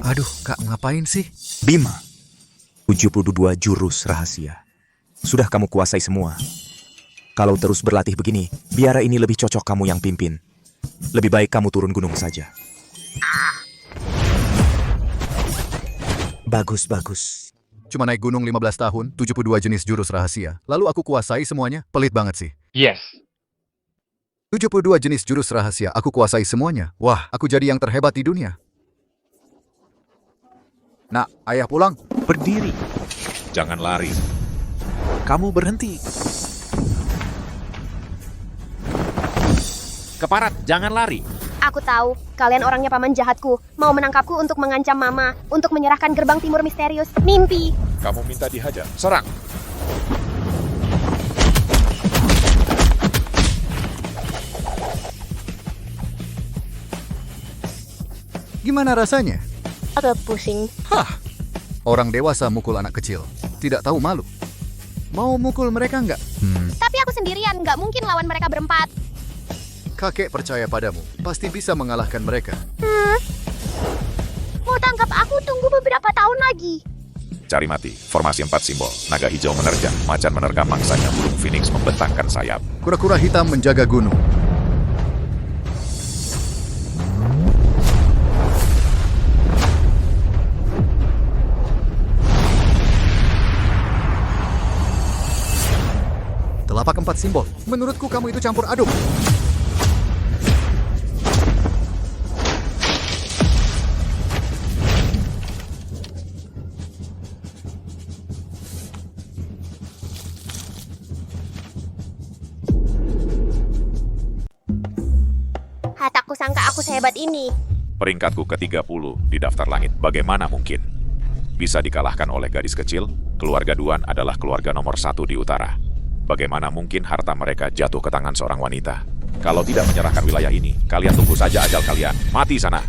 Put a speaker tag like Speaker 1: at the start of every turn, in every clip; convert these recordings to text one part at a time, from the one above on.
Speaker 1: Aduh, Kak, ngapain sih?
Speaker 2: Bima, 72 jurus rahasia. Sudah kamu kuasai semua. Kalau terus berlatih begini, biara ini lebih cocok kamu yang pimpin. Lebih baik kamu turun gunung saja. Bagus, bagus.
Speaker 1: Cuma naik gunung 15 tahun, 72 jenis jurus rahasia. Lalu aku kuasai semuanya? Pelit banget sih.
Speaker 3: Yes.
Speaker 1: 72 jenis jurus rahasia, aku kuasai semuanya. Wah, aku jadi yang terhebat di dunia. Nak, ayah pulang.
Speaker 4: Berdiri. Jangan lari. Kamu berhenti. Keparat, jangan lari.
Speaker 5: Aku tahu, kalian orangnya paman jahatku. Mau menangkapku untuk mengancam mama, untuk menyerahkan gerbang timur misterius. Mimpi.
Speaker 4: Kamu minta dihajar. Serang.
Speaker 1: Gimana rasanya?
Speaker 5: Agak pusing.
Speaker 1: Orang dewasa mukul anak kecil. Tidak tahu malu. Mau mukul mereka nggak?
Speaker 5: Tapi aku sendirian, nggak mungkin lawan mereka berempat.
Speaker 1: Kakek percaya padamu. Pasti bisa mengalahkan mereka.
Speaker 5: Mau tangkap aku, tunggu beberapa tahun lagi.
Speaker 4: Cari mati. Formasi 4 simbol. Naga hijau menerjang. Macan menerkam mangsanya. Burung phoenix membentangkan sayap.
Speaker 1: Kura-kura hitam menjaga gunung. Telapak 4 simbol. Menurutku kamu itu campur aduk.
Speaker 5: Hataku sangka aku sehebat ini.
Speaker 4: Peringkatku ke-30 di daftar langit. Bagaimana mungkin? Bisa dikalahkan oleh gadis kecil? Keluarga Duan adalah keluarga nomor 1 di utara. Bagaimana mungkin harta mereka jatuh ke tangan seorang wanita? Kalau tidak menyerahkan wilayah ini, kalian tunggu saja ajal kalian. Mati sana.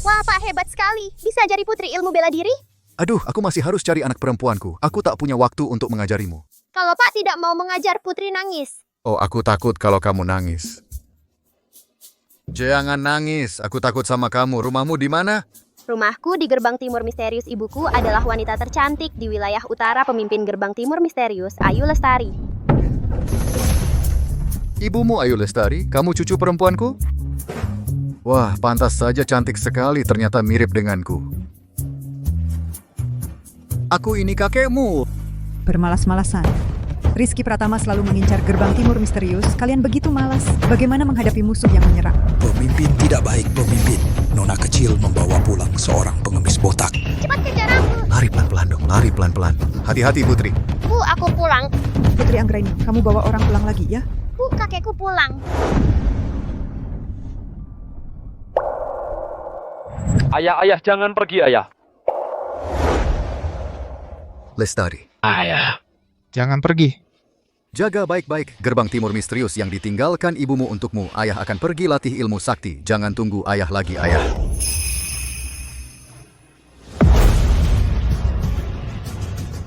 Speaker 5: Wah, Pak, hebat sekali. Bisa ajari putri ilmu bela diri?
Speaker 1: Aduh, aku masih harus cari anak perempuanku. Aku tak punya waktu untuk mengajarimu.
Speaker 5: Kalau Pak tidak mau mengajar putri nangis.
Speaker 1: Oh, aku takut kalau kamu nangis. Jangan nangis, aku takut sama kamu. Rumahmu di mana?
Speaker 5: Rumahku di gerbang timur misterius ibuku adalah wanita tercantik di wilayah utara pemimpin gerbang timur misterius, Ayu Lestari.
Speaker 1: Ibumu Ayu Lestari, kamu cucu perempuanku? Wah, pantas saja cantik sekali, ternyata mirip denganku. Aku ini kakekmu.
Speaker 6: Bermalas-malasan. Rizky Pratama selalu mengincar gerbang timur misterius. Kalian begitu malas. Bagaimana menghadapi musuh yang menyerang?
Speaker 7: Pemimpin tidak baik, pemimpin. Nona kecil membawa pulang seorang pengemis botak.
Speaker 5: Cepat kejar aku.
Speaker 1: Lari pelan-pelan dong, lari pelan-pelan. Hati-hati, Putri.
Speaker 5: Bu, aku pulang.
Speaker 6: Putri Anggraini, kamu bawa orang pulang lagi ya?
Speaker 5: Bu, kakekku pulang.
Speaker 3: Ayah, jangan pergi, ayah.
Speaker 1: Lestari.
Speaker 3: Ayah.
Speaker 8: Jangan pergi.
Speaker 1: Jaga baik-baik gerbang timur misterius yang ditinggalkan ibumu untukmu. Ayah akan pergi latih ilmu sakti. Jangan tunggu ayah lagi, ayah.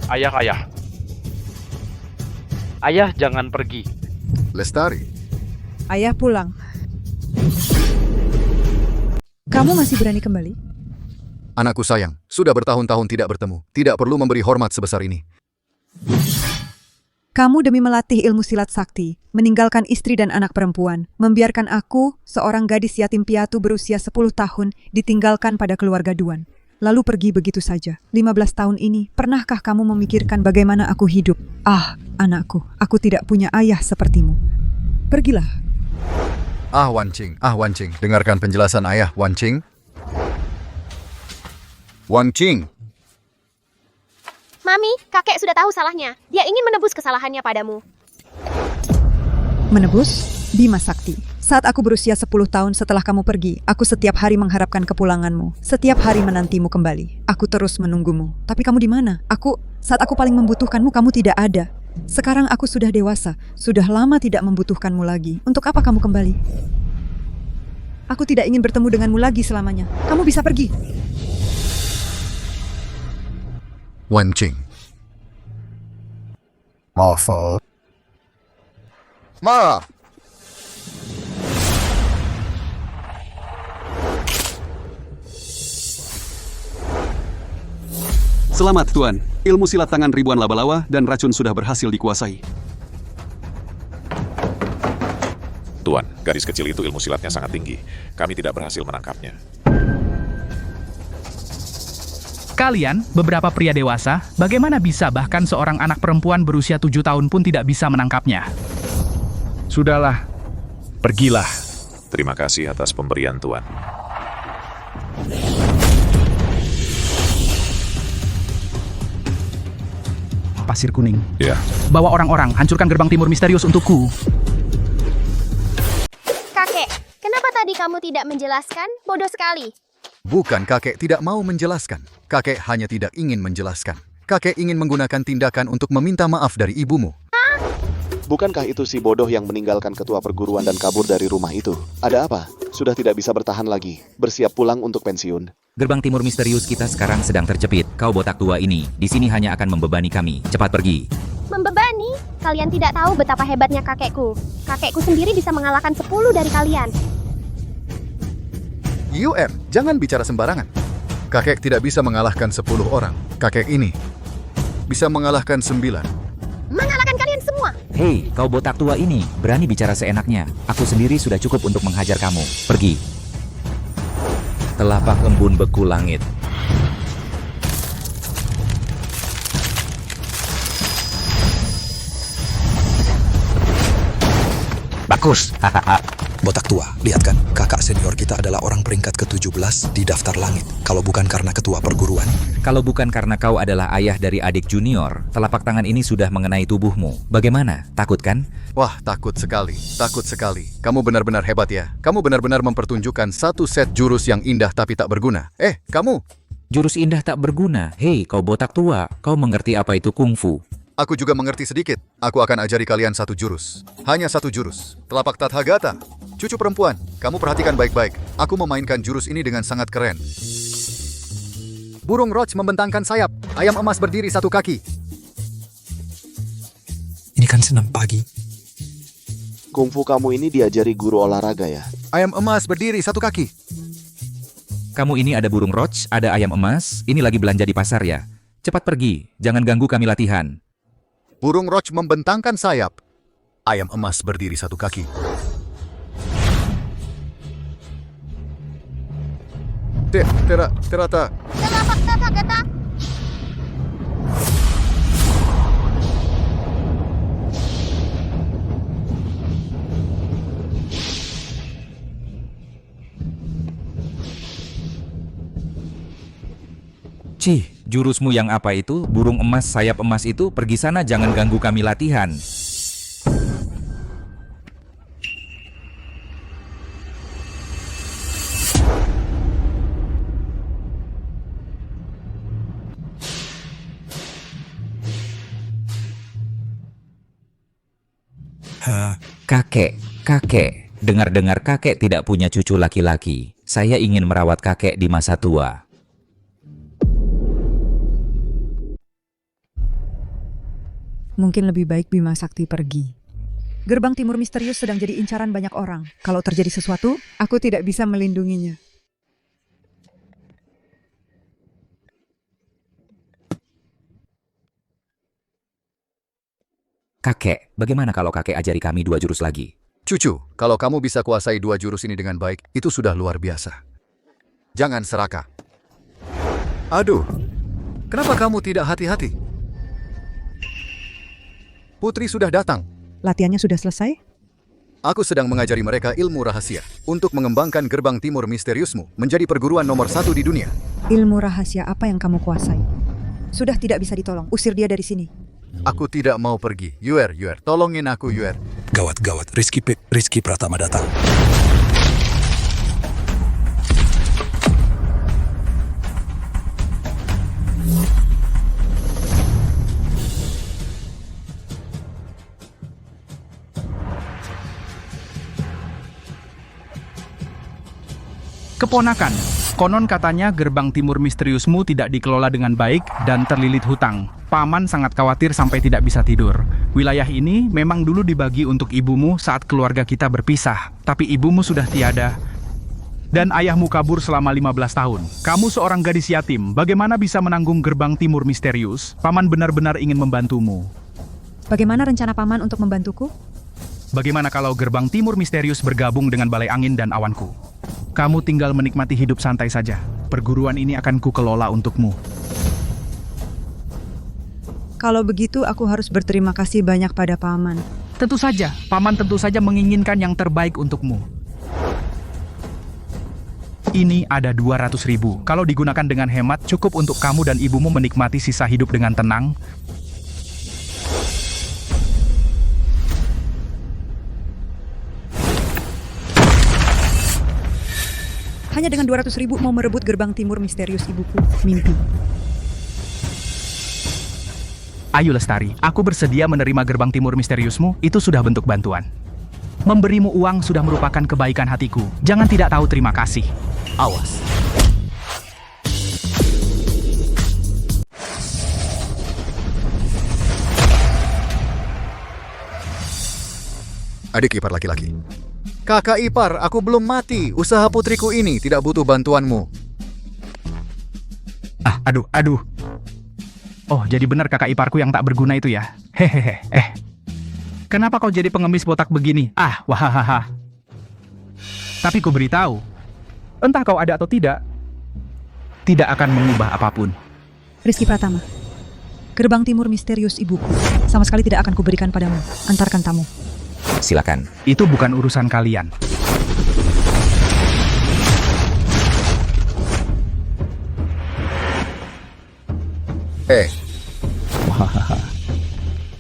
Speaker 3: Ayah. Ayah, jangan pergi.
Speaker 1: Lestari.
Speaker 6: Ayah pulang. Kamu masih berani kembali?
Speaker 1: Anakku sayang, sudah bertahun-tahun tidak bertemu. Tidak perlu memberi hormat sebesar ini.
Speaker 6: Kamu demi melatih ilmu silat sakti, meninggalkan istri dan anak perempuan, membiarkan aku, seorang gadis yatim piatu berusia 10 tahun, ditinggalkan pada keluarga Duan. Lalu pergi begitu saja. 15 tahun ini, pernahkah kamu memikirkan bagaimana aku hidup? Ah, anakku, aku tidak punya ayah sepertimu. Pergilah.
Speaker 1: Wan Qing, dengarkan penjelasan ayah, Wan Qing. Wan Qing.
Speaker 5: Mami, kakek sudah tahu salahnya. Dia ingin menebus kesalahannya padamu.
Speaker 6: Menebus? Bima Sakti. Saat aku berusia 10 tahun setelah kamu pergi, aku setiap hari mengharapkan kepulanganmu. Setiap hari menantimu kembali. Aku terus menunggumu. Tapi kamu di mana? Saat aku paling membutuhkanmu, kamu tidak ada. Sekarang aku sudah dewasa. Sudah lama tidak membutuhkanmu lagi. Untuk apa kamu kembali? Aku tidak ingin bertemu denganmu lagi selamanya. Kamu bisa pergi.
Speaker 1: Wan Qing. Maaf.
Speaker 8: Selamat, Tuan. Ilmu silat tangan ribuan laba-lawa dan racun sudah berhasil dikuasai.
Speaker 4: Tuan, gadis kecil itu ilmu silatnya sangat tinggi. Kami tidak berhasil menangkapnya.
Speaker 9: Kalian, beberapa pria dewasa, bagaimana bisa bahkan seorang anak perempuan berusia 7 tahun pun tidak bisa menangkapnya?
Speaker 10: Sudahlah, pergilah.
Speaker 4: Terima kasih atas pemberian, Tuan.
Speaker 9: Pasir kuning.
Speaker 4: Ya.
Speaker 9: Bawa orang-orang, hancurkan gerbang timur misterius untukku.
Speaker 5: Kakek, kenapa tadi kamu tidak menjelaskan? Bodoh sekali.
Speaker 1: Bukan kakek tidak mau menjelaskan. Kakek hanya tidak ingin menjelaskan. Kakek ingin menggunakan tindakan untuk meminta maaf dari ibumu.
Speaker 11: Bukankah itu si bodoh yang meninggalkan ketua perguruan dan kabur dari rumah itu? Ada apa? Sudah tidak bisa bertahan lagi. Bersiap pulang untuk pensiun.
Speaker 12: Gerbang timur misterius kita sekarang sedang terjepit. Kau botak tua ini, di sini hanya akan membebani kami. Cepat pergi.
Speaker 5: Membebani? Kalian tidak tahu betapa hebatnya kakekku. Kakekku sendiri bisa mengalahkan 10 dari kalian.
Speaker 1: Jangan bicara sembarangan. Kakek tidak bisa mengalahkan 10 orang. Kakek ini bisa mengalahkan 9.
Speaker 5: Mengalahkan kalian semua.
Speaker 12: Hei, kau botak tua ini, berani bicara seenaknya. Aku sendiri sudah cukup untuk menghajar kamu. Pergi. Telapak embun beku langit.
Speaker 2: Bagus.
Speaker 7: Botak tua, lihat kan, kakak senior kita adalah orang peringkat ke-17 di daftar langit. Kalau bukan karena ketua perguruan.
Speaker 12: Kalau bukan karena kau adalah ayah dari adik junior, telapak tangan ini sudah mengenai tubuhmu. Bagaimana? Takut kan?
Speaker 1: Wah, takut sekali. Takut sekali. Kamu benar-benar hebat ya. Kamu benar-benar mempertunjukkan satu set jurus yang indah tapi tak berguna. Kamu!
Speaker 12: Jurus indah tak berguna. Hei, kau botak tua, kau mengerti apa itu kungfu?
Speaker 1: Aku juga mengerti sedikit. Aku akan ajari kalian satu jurus. Hanya satu jurus. Telapak Tathagata. Cucu perempuan, kamu perhatikan baik-baik. Aku memainkan jurus ini dengan sangat keren. Burung Roach membentangkan sayap. Ayam emas berdiri satu kaki.
Speaker 7: Ini kan senam pagi.
Speaker 11: Kungfu kamu ini diajari guru olahraga ya?
Speaker 1: Ayam emas berdiri satu kaki.
Speaker 12: Kamu ini ada burung Roach, ada ayam emas, ini lagi belanja di pasar ya. Cepat pergi, jangan ganggu kami latihan.
Speaker 1: Burung Roach membentangkan sayap. Ayam emas berdiri satu kaki. Terata.
Speaker 5: Telapak Tathagata.
Speaker 12: Cih, jurusmu yang apa itu? Burung emas, sayap emas itu? Pergi sana, jangan ganggu kami latihan. Kakek, dengar-dengar kakek tidak punya cucu laki-laki. Saya ingin merawat kakek di masa tua.
Speaker 6: Mungkin lebih baik Bima Sakti pergi. Gerbang timur misterius sedang jadi incaran banyak orang. Kalau terjadi sesuatu, aku tidak bisa melindunginya.
Speaker 12: Kakek, bagaimana kalau kakek ajari kami 2 jurus lagi?
Speaker 1: Cucu, kalau kamu bisa kuasai 2 jurus ini dengan baik, itu sudah luar biasa. Jangan serakah. Aduh, kenapa kamu tidak hati-hati? Putri sudah datang.
Speaker 6: Latihannya sudah selesai?
Speaker 1: Aku sedang mengajari mereka ilmu rahasia untuk mengembangkan gerbang timur misteriusmu menjadi perguruan nomor 1 di dunia.
Speaker 6: Ilmu rahasia apa yang kamu kuasai? Sudah tidak bisa ditolong. Usir dia dari sini.
Speaker 1: Aku tidak mau pergi. Yuer, tolongin aku, Yuer.
Speaker 7: Gawat, Rizky Pratama datang.
Speaker 9: Keponakan, konon katanya gerbang timur misteriusmu tidak dikelola dengan baik dan terlilit hutang. Paman sangat khawatir sampai tidak bisa tidur. Wilayah ini memang dulu dibagi untuk ibumu saat keluarga kita berpisah, tapi ibumu sudah tiada. Dan ayahmu kabur selama 15 tahun. Kamu seorang gadis yatim, bagaimana bisa menanggung gerbang timur misterius? Paman benar-benar ingin membantumu.
Speaker 6: Bagaimana rencana paman untuk membantuku?
Speaker 9: Bagaimana kalau gerbang timur misterius bergabung dengan balai angin dan awanku? Kamu tinggal menikmati hidup santai saja. Perguruan ini akan kukelola untukmu.
Speaker 6: Kalau begitu, aku harus berterima kasih banyak pada paman.
Speaker 9: Tentu saja, paman tentu saja menginginkan yang terbaik untukmu. Ini ada 200.000. Kalau digunakan dengan hemat, cukup untuk kamu dan ibumu menikmati sisa hidup dengan tenang.
Speaker 6: Hanya dengan 200.000 mau merebut gerbang timur misterius ibuku. Mimpi.
Speaker 9: Ayo Lestari, aku bersedia menerima gerbang timur misteriusmu, itu sudah bentuk bantuan. Memberimu uang sudah merupakan kebaikan hatiku. Jangan tidak tahu terima kasih. Awas.
Speaker 1: Adik ipar laki-laki. Kakak ipar, aku belum mati. Usaha putriku ini tidak butuh bantuanmu.
Speaker 9: Aduh. Oh, jadi benar kakak iparku yang tak berguna itu ya? Hehehe. Kenapa kau jadi pengemis botak begini? Wahahaha. Tapi ku beritahu, entah kau ada atau tidak akan mengubah apapun.
Speaker 6: Rizky Pratama, gerbang timur misterius ibuku sama sekali tidak akan kuberikan padamu. Antarkan tamu.
Speaker 12: Silakan.
Speaker 9: Itu bukan urusan kalian.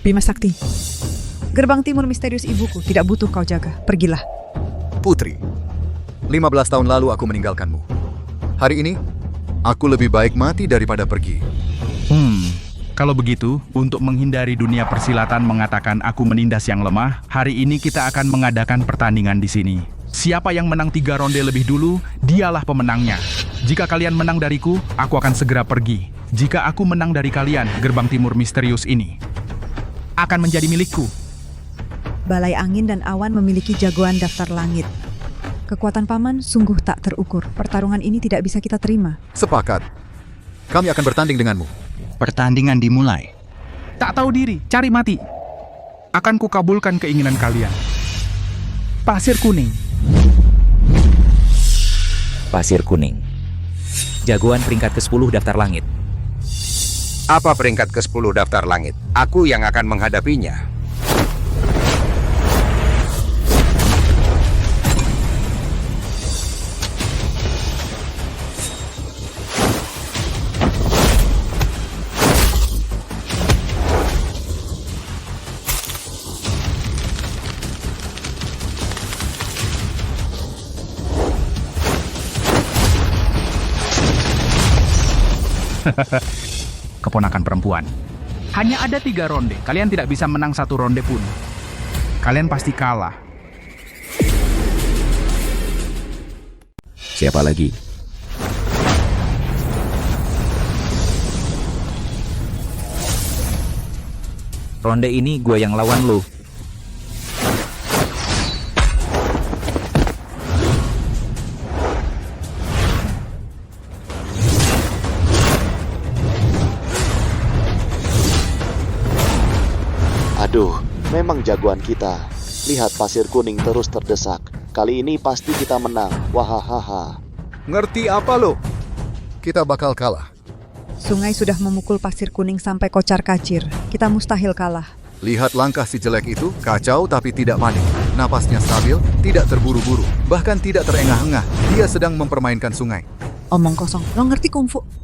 Speaker 6: Bima Sakti, gerbang timur misterius ibuku tidak butuh kau jaga. Pergilah.
Speaker 1: Putri, 15 tahun lalu aku meninggalkanmu. Hari ini, aku lebih baik mati daripada pergi.
Speaker 9: Kalau begitu, untuk menghindari dunia persilatan mengatakan aku menindas yang lemah, hari ini kita akan mengadakan pertandingan di sini. Siapa yang menang 3 ronde lebih dulu, dialah pemenangnya. Jika kalian menang dariku, aku akan segera pergi. Jika aku menang dari kalian, gerbang timur misterius ini akan menjadi milikku.
Speaker 6: Balai angin dan awan memiliki jagoan daftar langit. Kekuatan paman sungguh tak terukur. Pertarungan ini tidak bisa kita terima.
Speaker 1: Sepakat. Kami akan bertanding denganmu.
Speaker 10: Pertandingan dimulai.
Speaker 9: Tak tahu diri, cari mati. Akan kukabulkan keinginan kalian. Pasir kuning.
Speaker 12: Pasir kuning. Jagoan peringkat ke-10 daftar langit.
Speaker 13: Apa peringkat ke-10 daftar langit? Aku yang akan menghadapinya.
Speaker 9: Keponakan perempuan. Hanya ada 3 ronde. Kalian tidak bisa menang 1 ronde pun. Kalian pasti kalah.
Speaker 12: Siapa lagi? Ronde ini gue yang lawan lu.
Speaker 11: Aduh, memang jagoan kita. Lihat pasir kuning terus terdesak. Kali ini pasti kita menang. Wahahaha.
Speaker 1: Ngerti apa lo? Kita bakal kalah.
Speaker 6: Sungai sudah memukul pasir kuning sampai kocar-kacir. Kita mustahil kalah.
Speaker 1: Lihat langkah si jelek itu, kacau tapi tidak panik. Napasnya stabil, tidak terburu-buru, bahkan tidak terengah-engah. Dia sedang mempermainkan sungai.
Speaker 6: Omong kosong, lo ngerti kungfu?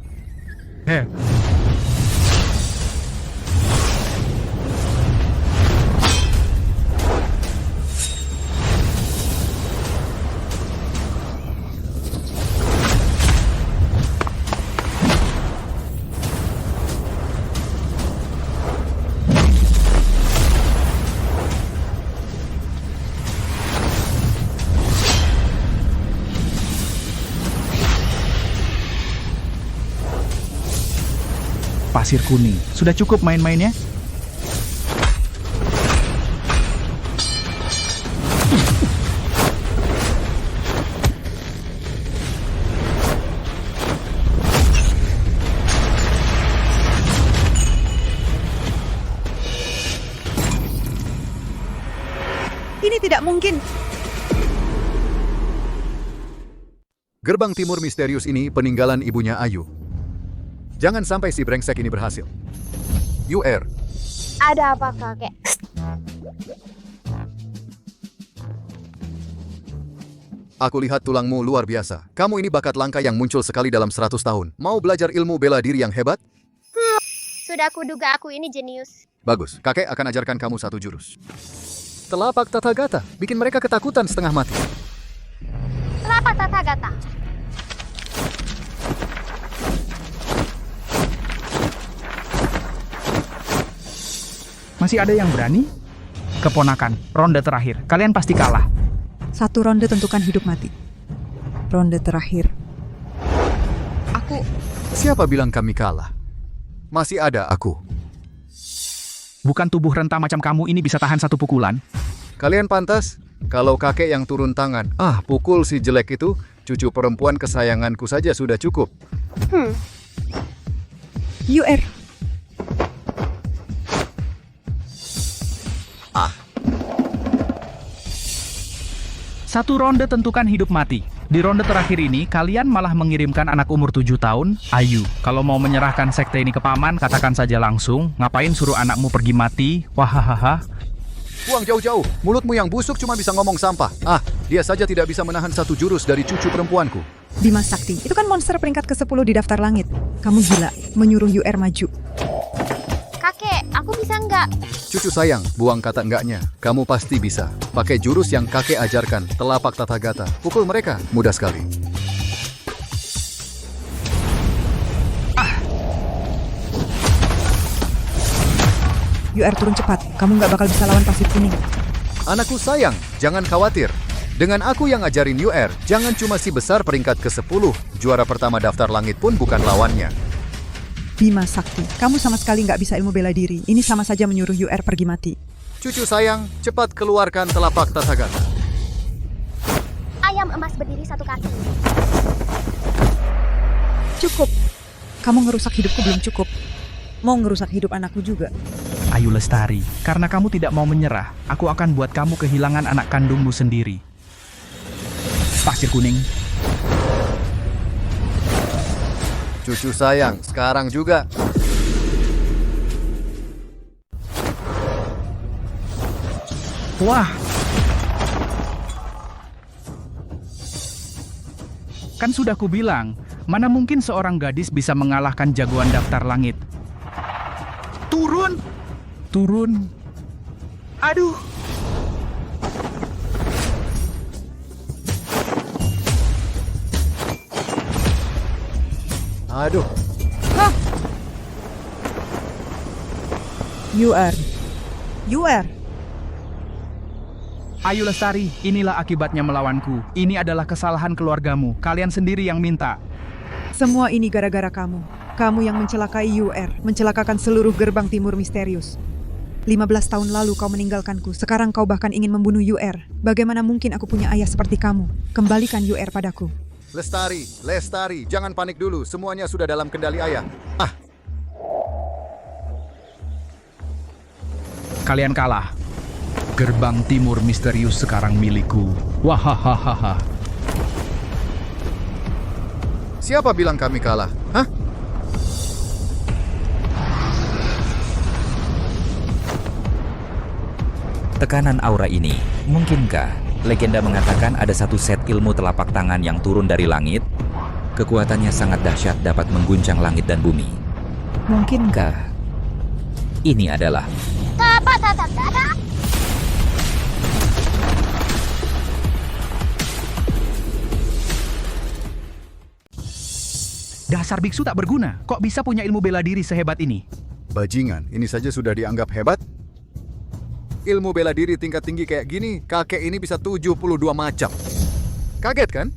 Speaker 9: Pasir kuning. Sudah cukup main-mainnya?
Speaker 6: tidak mungkin.
Speaker 1: Gerbang timur misterius ini peninggalan ibunya Ayu. Jangan sampai si brengsek ini berhasil. UR,
Speaker 5: Ada apa, kakek?
Speaker 1: aku lihat tulangmu luar biasa. Kamu ini bakat langka yang muncul sekali dalam 100 tahun. Mau belajar ilmu bela diri yang hebat?
Speaker 5: Sudah kuduga aku ini jenius.
Speaker 1: Bagus, kakek akan ajarkan kamu satu jurus. Telapak Tathagata, bikin mereka ketakutan setengah mati.
Speaker 5: Telapak Tathagata.
Speaker 9: Masih ada yang berani? Keponakan, ronde terakhir. Kalian pasti kalah.
Speaker 6: 1 ronde tentukan hidup mati. Ronde terakhir.
Speaker 1: Siapa bilang kami kalah? Masih ada aku.
Speaker 9: Bukan tubuh renta macam kamu ini bisa tahan 1 pukulan.
Speaker 1: Kalian pantas? Kalau kakek yang turun tangan, pukul si jelek itu, cucu perempuan kesayanganku saja sudah cukup.
Speaker 6: UR.
Speaker 9: Satu ronde tentukan hidup mati. Di ronde terakhir ini, kalian malah mengirimkan anak umur 7 tahun, Ayu. Kalau mau menyerahkan sekte ini ke paman, katakan saja langsung. Ngapain suruh anakmu pergi mati? Wahahaha.
Speaker 1: Buang jauh-jauh, mulutmu yang busuk cuma bisa ngomong sampah. Dia saja tidak bisa menahan 1 jurus dari cucu perempuanku.
Speaker 6: Bima Sakti, itu kan monster peringkat ke-10 di daftar langit. Kamu gila, menyuruh UR maju.
Speaker 5: Kakek, aku bisa nggak?
Speaker 1: Cucu sayang, buang kata enggaknya. Kamu pasti bisa. Pakai jurus yang kakek ajarkan, telapak Tathagata. Pukul mereka, mudah sekali.
Speaker 6: UR turun cepat, kamu nggak bakal bisa lawan pasif kuning.
Speaker 1: Anakku sayang, jangan khawatir. Dengan aku yang ajarin UR, jangan cuma si besar peringkat ke-10. Juara pertama daftar langit pun bukan lawannya.
Speaker 6: Bima Sakti, kamu sama sekali nggak bisa ilmu bela diri. Ini sama saja menyuruh UR pergi mati.
Speaker 1: Cucu sayang, cepat keluarkan telapak Tathagata.
Speaker 5: Ayam emas berdiri 1 kaki.
Speaker 6: Cukup. Kamu ngerusak hidupku belum cukup. Mau ngerusak hidup anakku juga.
Speaker 9: Ayu Lestari, karena kamu tidak mau menyerah, aku akan buat kamu kehilangan anak kandungmu sendiri. Pasir kuning.
Speaker 1: Cucu sayang, sekarang juga.
Speaker 9: Wah. Kan sudah kubilang, mana mungkin seorang gadis bisa mengalahkan jagoan daftar langit. Turun! Turun. Aduh.
Speaker 1: Aduh.
Speaker 6: UR.
Speaker 9: Ayu Lestari, inilah akibatnya melawanku. Ini adalah kesalahan keluargamu. Kalian sendiri yang minta.
Speaker 6: Semua ini gara-gara kamu. Kamu yang mencelakai UR, mencelakakan seluruh gerbang timur misterius. 15 tahun lalu kau meninggalkanku, sekarang kau bahkan ingin membunuh UR. Bagaimana mungkin aku punya ayah seperti kamu? Kembalikan UR padaku.
Speaker 1: Lestari, jangan panik dulu. Semuanya sudah dalam kendali ayah.
Speaker 9: Kalian kalah. Gerbang timur misterius sekarang milikku. Wahahaha.
Speaker 1: Siapa bilang kami kalah?
Speaker 12: Tekanan aura ini, mungkinkah legenda mengatakan ada 1 set ilmu telapak tangan yang turun dari langit? Kekuatannya sangat dahsyat, dapat mengguncang langit dan bumi. Mungkinkah ini adalah
Speaker 9: dasar biksu tak berguna? Kok bisa punya ilmu bela diri sehebat ini?
Speaker 1: Bajingan, ini saja sudah dianggap hebat? Ilmu bela diri tingkat tinggi kayak gini, kakek ini bisa 72 macam. Kaget kan?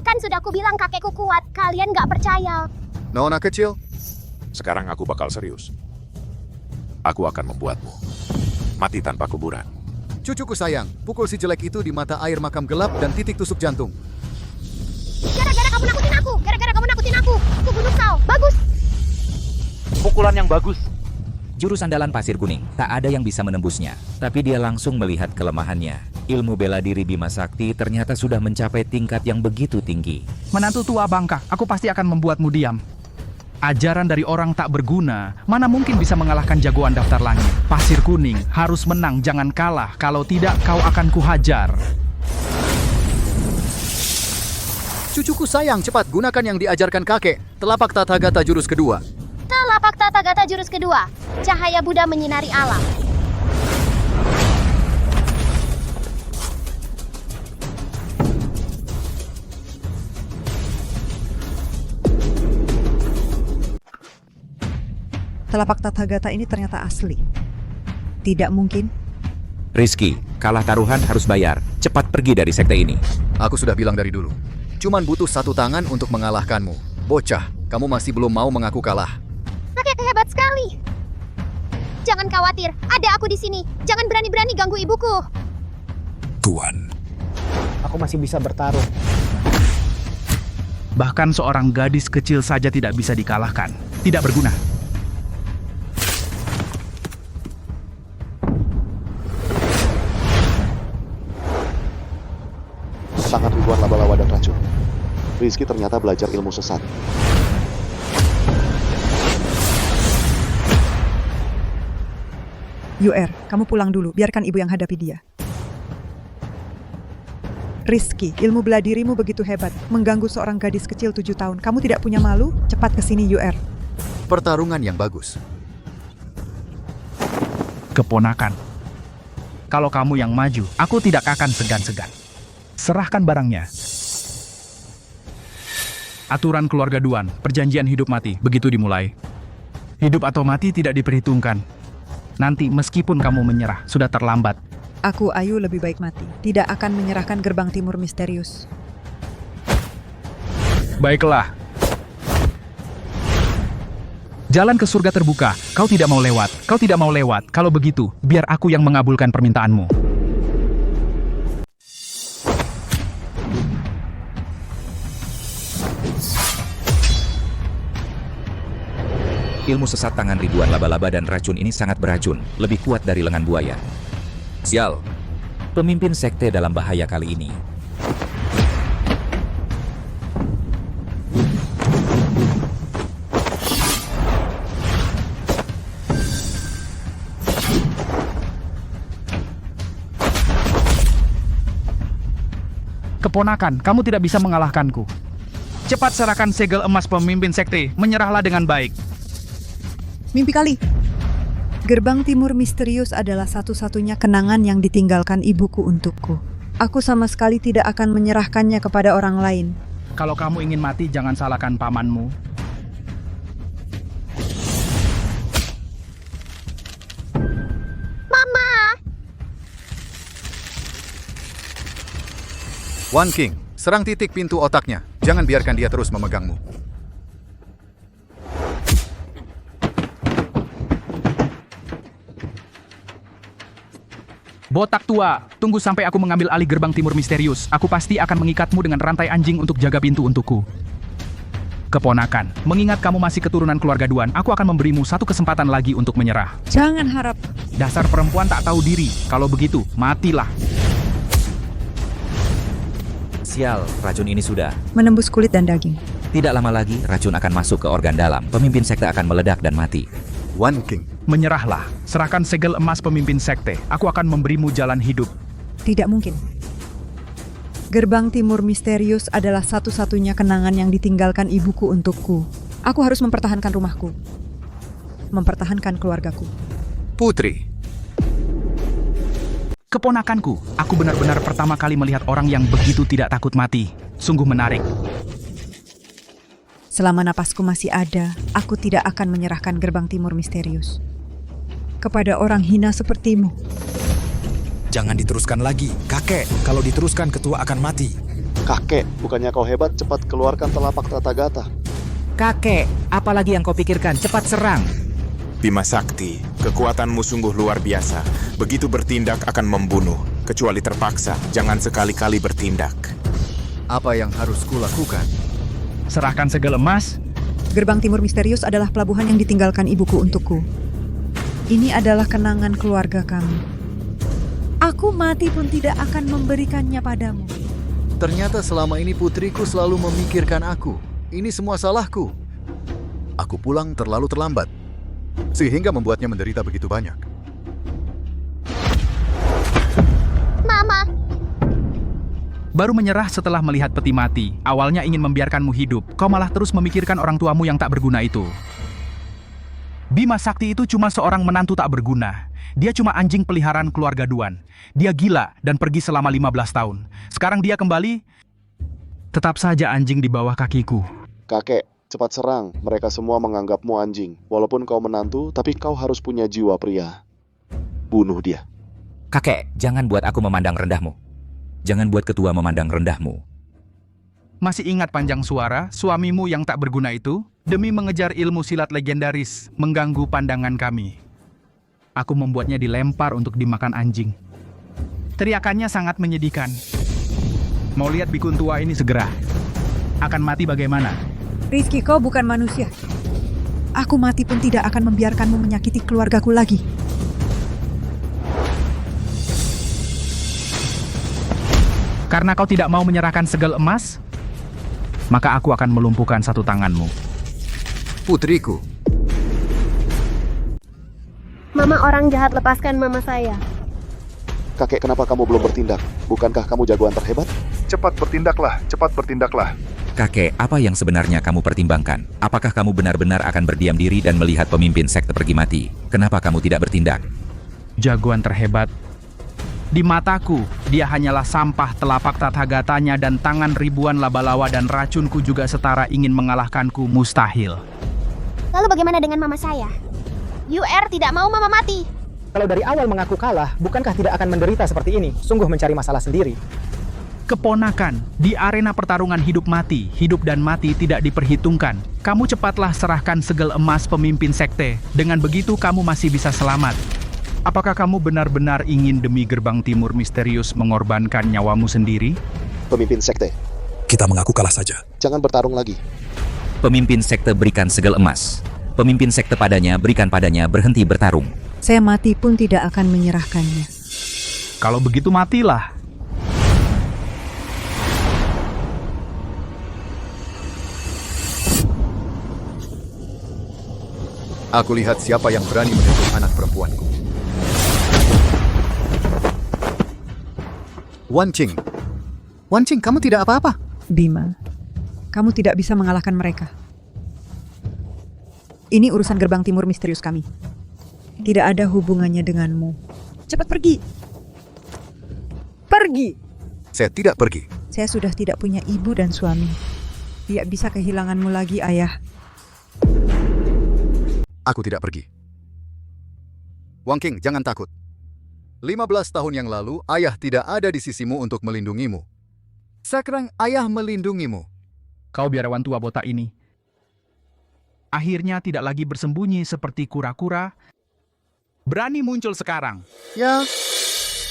Speaker 5: Kan sudah aku bilang kakekku kuat, kalian nggak percaya.
Speaker 1: Nona kecil.
Speaker 4: Sekarang aku bakal serius. Aku akan membuatmu mati tanpa kuburan.
Speaker 1: Cucuku sayang, pukul si jelek itu di mata air makam gelap dan titik tusuk jantung.
Speaker 5: Gara-gara kamu nakutin aku, aku bunuh kau. Bagus.
Speaker 3: Pukulan yang bagus.
Speaker 12: Jurus andalan pasir kuning, tak ada yang bisa menembusnya. Tapi dia langsung melihat kelemahannya. Ilmu bela diri Bima Sakti ternyata sudah mencapai tingkat yang begitu tinggi.
Speaker 9: Menantu tua bangka, aku pasti akan membuatmu diam. Ajaran dari orang tak berguna, mana mungkin bisa mengalahkan jagoan daftar langit. Pasir kuning, harus menang, jangan kalah. Kalau tidak, kau akan kuhajar.
Speaker 1: Cucuku sayang, cepat gunakan yang diajarkan kakek. Telapak Tathagata jurus kedua.
Speaker 5: Telapak Tathagata jurus kedua. Cahaya Buddha menyinari alam.
Speaker 6: Telapak Tathagata ini ternyata asli. Tidak mungkin.
Speaker 12: Rizky, kalah taruhan harus bayar. Cepat pergi dari sekte ini.
Speaker 1: Aku sudah bilang dari dulu. Cuman butuh satu tangan untuk mengalahkanmu. Bocah, kamu masih belum mau mengaku kalah.
Speaker 5: Kakek hebat sekali. Jangan khawatir, ada aku di sini. Jangan berani-berani ganggu ibuku.
Speaker 7: Tuan.
Speaker 10: Aku masih bisa bertarung.
Speaker 9: Bahkan seorang gadis kecil saja tidak bisa dikalahkan. Tidak berguna.
Speaker 11: Sangat ribuan laba-laba dan racun. Rizky ternyata belajar ilmu sesat.
Speaker 6: UR, kamu pulang dulu, biarkan ibu yang hadapi dia. Rizky, ilmu bela dirimu begitu hebat, mengganggu seorang gadis kecil 7 tahun. Kamu tidak punya malu? Cepat ke sini, UR.
Speaker 1: Pertarungan yang bagus.
Speaker 9: Keponakan. Kalau kamu yang maju, aku tidak akan segan-segan. Serahkan barangnya. Aturan keluarga Duan, perjanjian hidup mati, begitu dimulai. Hidup atau mati tidak diperhitungkan. Nanti meskipun kamu menyerah, sudah terlambat.
Speaker 6: Aku, Ayu, lebih baik mati. Tidak akan menyerahkan gerbang timur misterius.
Speaker 9: Baiklah. Jalan ke surga terbuka. Kau tidak mau lewat. Kau tidak mau lewat. Kalau begitu, biar aku yang mengabulkan permintaanmu.
Speaker 12: Ilmu sesat tangan ribuan laba-laba dan racun ini sangat beracun, lebih kuat dari lengan buaya. Sial, pemimpin sekte dalam bahaya kali ini.
Speaker 9: Keponakan, kamu tidak bisa mengalahkanku. Cepat serahkan segel emas pemimpin sekte, menyerahlah dengan baik.
Speaker 6: Mimpi kali. Gerbang timur misterius adalah satu-satunya kenangan yang ditinggalkan ibuku untukku. Aku sama sekali tidak akan menyerahkannya kepada orang lain.
Speaker 9: Kalau kamu ingin mati, jangan salahkan pamanmu.
Speaker 5: Mama!
Speaker 1: One King, serang titik pintu otaknya. Jangan biarkan dia terus memegangmu.
Speaker 9: Botak tua, tunggu sampai aku mengambil alih gerbang timur misterius. Aku pasti akan mengikatmu dengan rantai anjing untuk jaga pintu untukku. Keponakan, mengingat kamu masih keturunan keluarga Duan, aku akan memberimu satu kesempatan lagi untuk menyerah.
Speaker 6: Jangan harap.
Speaker 9: Dasar perempuan tak tahu diri. Kalau begitu, matilah.
Speaker 12: Sial, racun ini sudah
Speaker 6: Menembus kulit dan daging.
Speaker 12: Tidak lama lagi, racun akan masuk ke organ dalam. Pemimpin sekte akan meledak dan mati.
Speaker 1: One King.
Speaker 9: Menyerahlah. Serahkan segel emas pemimpin sekte. Aku akan memberimu jalan hidup.
Speaker 6: Tidak mungkin. Gerbang timur misterius adalah satu-satunya kenangan yang ditinggalkan ibuku untukku. Aku harus mempertahankan rumahku. Mempertahankan keluargaku.
Speaker 1: Putri.
Speaker 9: Keponakanku, aku benar-benar pertama kali melihat orang yang begitu tidak takut mati. Sungguh menarik.
Speaker 6: Selama napasku masih ada, aku tidak akan menyerahkan gerbang timur misterius kepada orang hina sepertimu.
Speaker 7: Jangan diteruskan lagi, kakek. Kalau diteruskan, ketua akan mati.
Speaker 11: Kakek, bukannya kau hebat, cepat keluarkan telapak Tathagata.
Speaker 12: Kakek, apalagi yang kau pikirkan? Cepat serang.
Speaker 2: Bima Sakti, kekuatanmu sungguh luar biasa. Begitu bertindak akan membunuh. Kecuali terpaksa, jangan sekali-kali bertindak.
Speaker 1: Apa yang harus kulakukan?
Speaker 9: Serahkan segel emas.
Speaker 6: Gerbang timur misterius adalah pelabuhan yang ditinggalkan ibuku untukku. Ini adalah kenangan keluarga kami. Aku mati pun tidak akan memberikannya padamu.
Speaker 1: Ternyata selama ini putriku selalu memikirkan aku. Ini semua salahku. Aku pulang terlalu terlambat, sehingga membuatnya menderita begitu banyak.
Speaker 5: Mama.
Speaker 9: Baru menyerah setelah melihat peti mati. Awalnya ingin membiarkanmu hidup, kau malah terus memikirkan orang tuamu yang tak berguna itu. Bima Sakti itu cuma seorang menantu tak berguna. Dia cuma anjing peliharaan keluarga Duan. Dia gila dan pergi selama 15 tahun. Sekarang dia kembali, tetap saja anjing di bawah kakiku.
Speaker 11: Kakek, cepat serang. Mereka semua menganggapmu anjing. Walaupun kau menantu, tapi kau harus punya jiwa pria. Bunuh dia.
Speaker 12: Kakek, jangan buat aku memandang rendahmu. Jangan buat ketua memandang rendahmu.
Speaker 9: Masih ingat Panjang Suara, suamimu yang tak berguna itu? Demi mengejar ilmu silat legendaris, mengganggu pandangan kami. Aku membuatnya dilempar untuk dimakan anjing. Teriakannya sangat menyedihkan. Mau lihat bikun tua ini segera. Akan mati bagaimana?
Speaker 6: Rizky, kau bukan manusia. Aku mati pun tidak akan membiarkanmu menyakiti keluargaku lagi.
Speaker 9: Karena kau tidak mau menyerahkan segel emas, maka aku akan melumpuhkan satu tanganmu.
Speaker 1: Putriku.
Speaker 5: Mama orang jahat, lepaskan mama saya.
Speaker 11: Kakek, kenapa kamu belum bertindak? Bukankah kamu jagoan terhebat?
Speaker 1: Cepat bertindaklah, cepat bertindaklah.
Speaker 12: Kakek, apa yang sebenarnya kamu pertimbangkan? Apakah kamu benar-benar akan berdiam diri dan melihat pemimpin sekte pergi mati? Kenapa kamu tidak bertindak?
Speaker 9: Jagoan terhebat. Di mataku, dia hanyalah sampah telapak Tathagatanya dan tangan ribuan laba-lawa dan racunku juga setara ingin mengalahkanku mustahil.
Speaker 5: Lalu bagaimana dengan mama saya? UR tidak mau mama mati.
Speaker 10: Kalau dari awal mengaku kalah, bukankah tidak akan menderita seperti ini? Sungguh mencari masalah sendiri.
Speaker 9: Keponakan, di arena pertarungan hidup dan mati tidak diperhitungkan. Kamu cepatlah serahkan segel emas pemimpin sekte. Dengan begitu kamu masih bisa selamat. Apakah kamu benar-benar ingin demi gerbang timur misterius mengorbankan nyawamu sendiri?
Speaker 11: Pemimpin sekte,
Speaker 7: Kita mengaku kalah saja.
Speaker 11: jangan bertarung lagi.
Speaker 12: Pemimpin sekte berikan segel emas. Pemimpin sekte padanya berikan padanya berhenti bertarung.
Speaker 6: Saya mati pun tidak akan menyerahkannya.
Speaker 9: Kalau begitu matilah.
Speaker 1: Aku lihat siapa yang berani menyentuh anak perempuanku. Wan Qing. Wan Qing, kamu tidak apa-apa.
Speaker 6: Bima, kamu tidak bisa mengalahkan mereka. Ini urusan gerbang timur misterius kami. Tidak ada hubungannya denganmu. Cepat pergi. Pergi.
Speaker 1: Saya tidak pergi.
Speaker 6: Saya sudah tidak punya ibu dan suami. Tidak bisa kehilanganmu lagi, ayah.
Speaker 1: Aku tidak pergi. Wang Qing, jangan takut. 15 tahun yang lalu, ayah tidak ada di sisimu untuk melindungimu. Sekarang ayah melindungimu.
Speaker 9: Kau biarawan tua botak ini. Akhirnya tidak lagi bersembunyi seperti kura-kura. Berani muncul sekarang.
Speaker 1: Ya,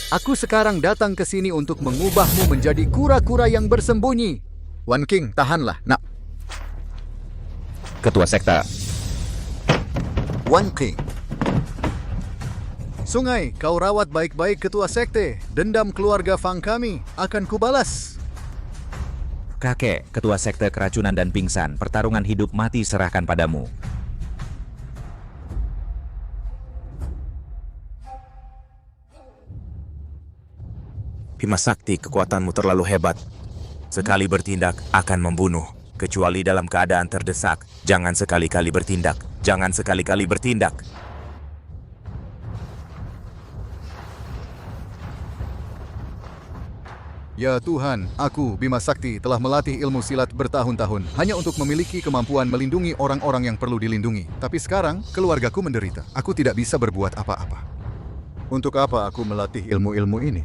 Speaker 1: aku sekarang datang ke sini untuk mengubahmu menjadi kura-kura yang bersembunyi. Wan Qing, tahanlah, nak.
Speaker 12: Ketua sekte.
Speaker 1: Wan Qing. Sungai, kau rawat baik-baik ketua sekte. Dendam keluarga Fang kami akan kubalas.
Speaker 12: Kakek, ketua sekte keracunan dan pingsan. Pertarungan hidup mati serahkan padamu.
Speaker 2: Bima Sakti, kekuatanmu terlalu hebat. Sekali bertindak akan membunuh. Kecuali dalam keadaan terdesak. Jangan sekali-kali bertindak. Jangan sekali-kali bertindak.
Speaker 1: Ya Tuhan, aku, Bima Sakti, telah melatih ilmu silat bertahun-tahun hanya untuk memiliki kemampuan melindungi orang-orang yang perlu dilindungi. Tapi sekarang, keluargaku menderita. Aku tidak bisa berbuat apa-apa. Untuk apa aku melatih ilmu-ilmu ini?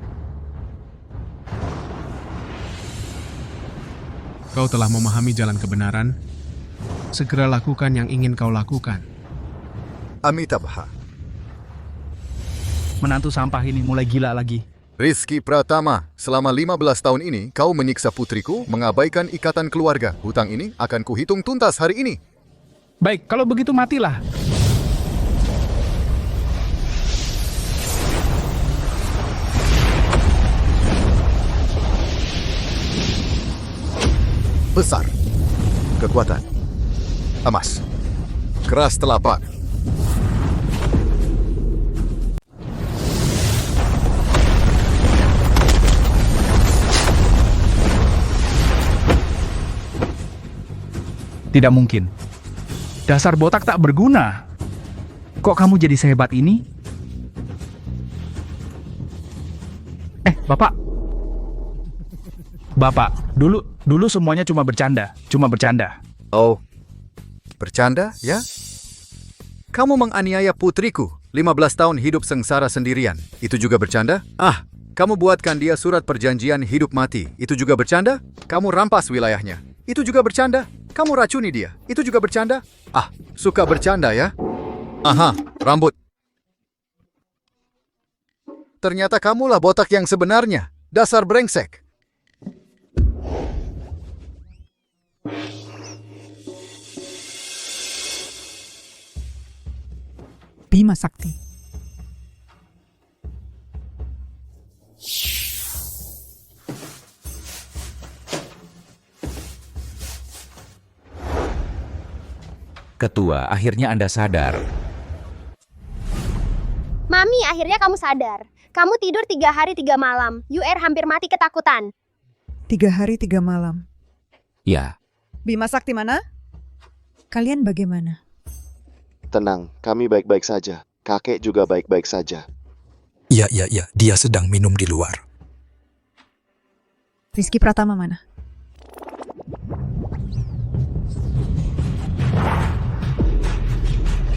Speaker 14: Kau telah memahami jalan kebenaran. Segera lakukan yang ingin kau lakukan.
Speaker 1: Amitabha.
Speaker 9: Menantu sampah ini mulai gila lagi.
Speaker 1: Rizky Pratama, selama 15 tahun ini kau menyiksa putriku, mengabaikan ikatan keluarga. Hutang ini akan kuhitung tuntas hari ini.
Speaker 9: Baik, kalau begitu matilah.
Speaker 1: besar. Kekuatan. Emas. Keras telapak.
Speaker 9: Tidak mungkin. Dasar botak tak berguna. Kok kamu jadi sehebat ini? Bapak. Bapak, dulu semuanya cuma bercanda.
Speaker 1: Oh, bercanda, ya? Kamu menganiaya putriku, 15 tahun hidup sengsara sendirian. Itu juga bercanda? Kamu buatkan dia surat perjanjian hidup mati. Itu juga bercanda? Kamu rampas wilayahnya. Itu juga bercanda? Kamu racuni dia. Itu juga bercanda? Suka bercanda ya? Aha, rambut. Ternyata kamulah botak yang sebenarnya. Dasar brengsek.
Speaker 6: Bima Sakti.
Speaker 12: Ketua, akhirnya Anda sadar.
Speaker 5: Mami, akhirnya kamu sadar. Kamu tidur 3 hari 3 malam. UR hampir mati ketakutan.
Speaker 6: 3 hari 3 malam.
Speaker 12: Ya.
Speaker 6: Bima Sakti mana? Kalian bagaimana?
Speaker 11: Tenang, kami baik-baik saja. Kakek juga baik-baik saja.
Speaker 7: Iya, dia sedang minum di luar.
Speaker 6: Rizky Pratama mana?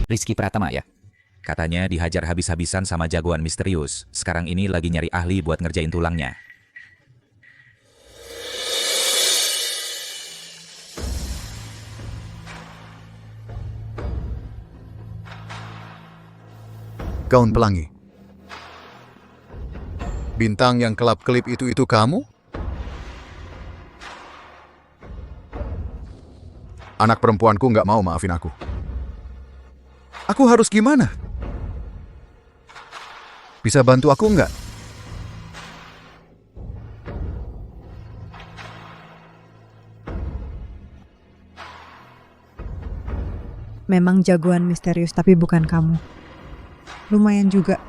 Speaker 12: Rizky Pratama ya? Katanya dihajar habis-habisan sama jagoan misterius. Sekarang ini lagi nyari ahli buat ngerjain tulangnya.
Speaker 1: Gaun pelangi. Bintang yang kelap-kelip itu kamu? Anak perempuanku nggak mau maafin aku. Aku harus gimana? Bisa bantu aku nggak?
Speaker 6: Memang jagoan misterius tapi bukan kamu. Lumayan juga.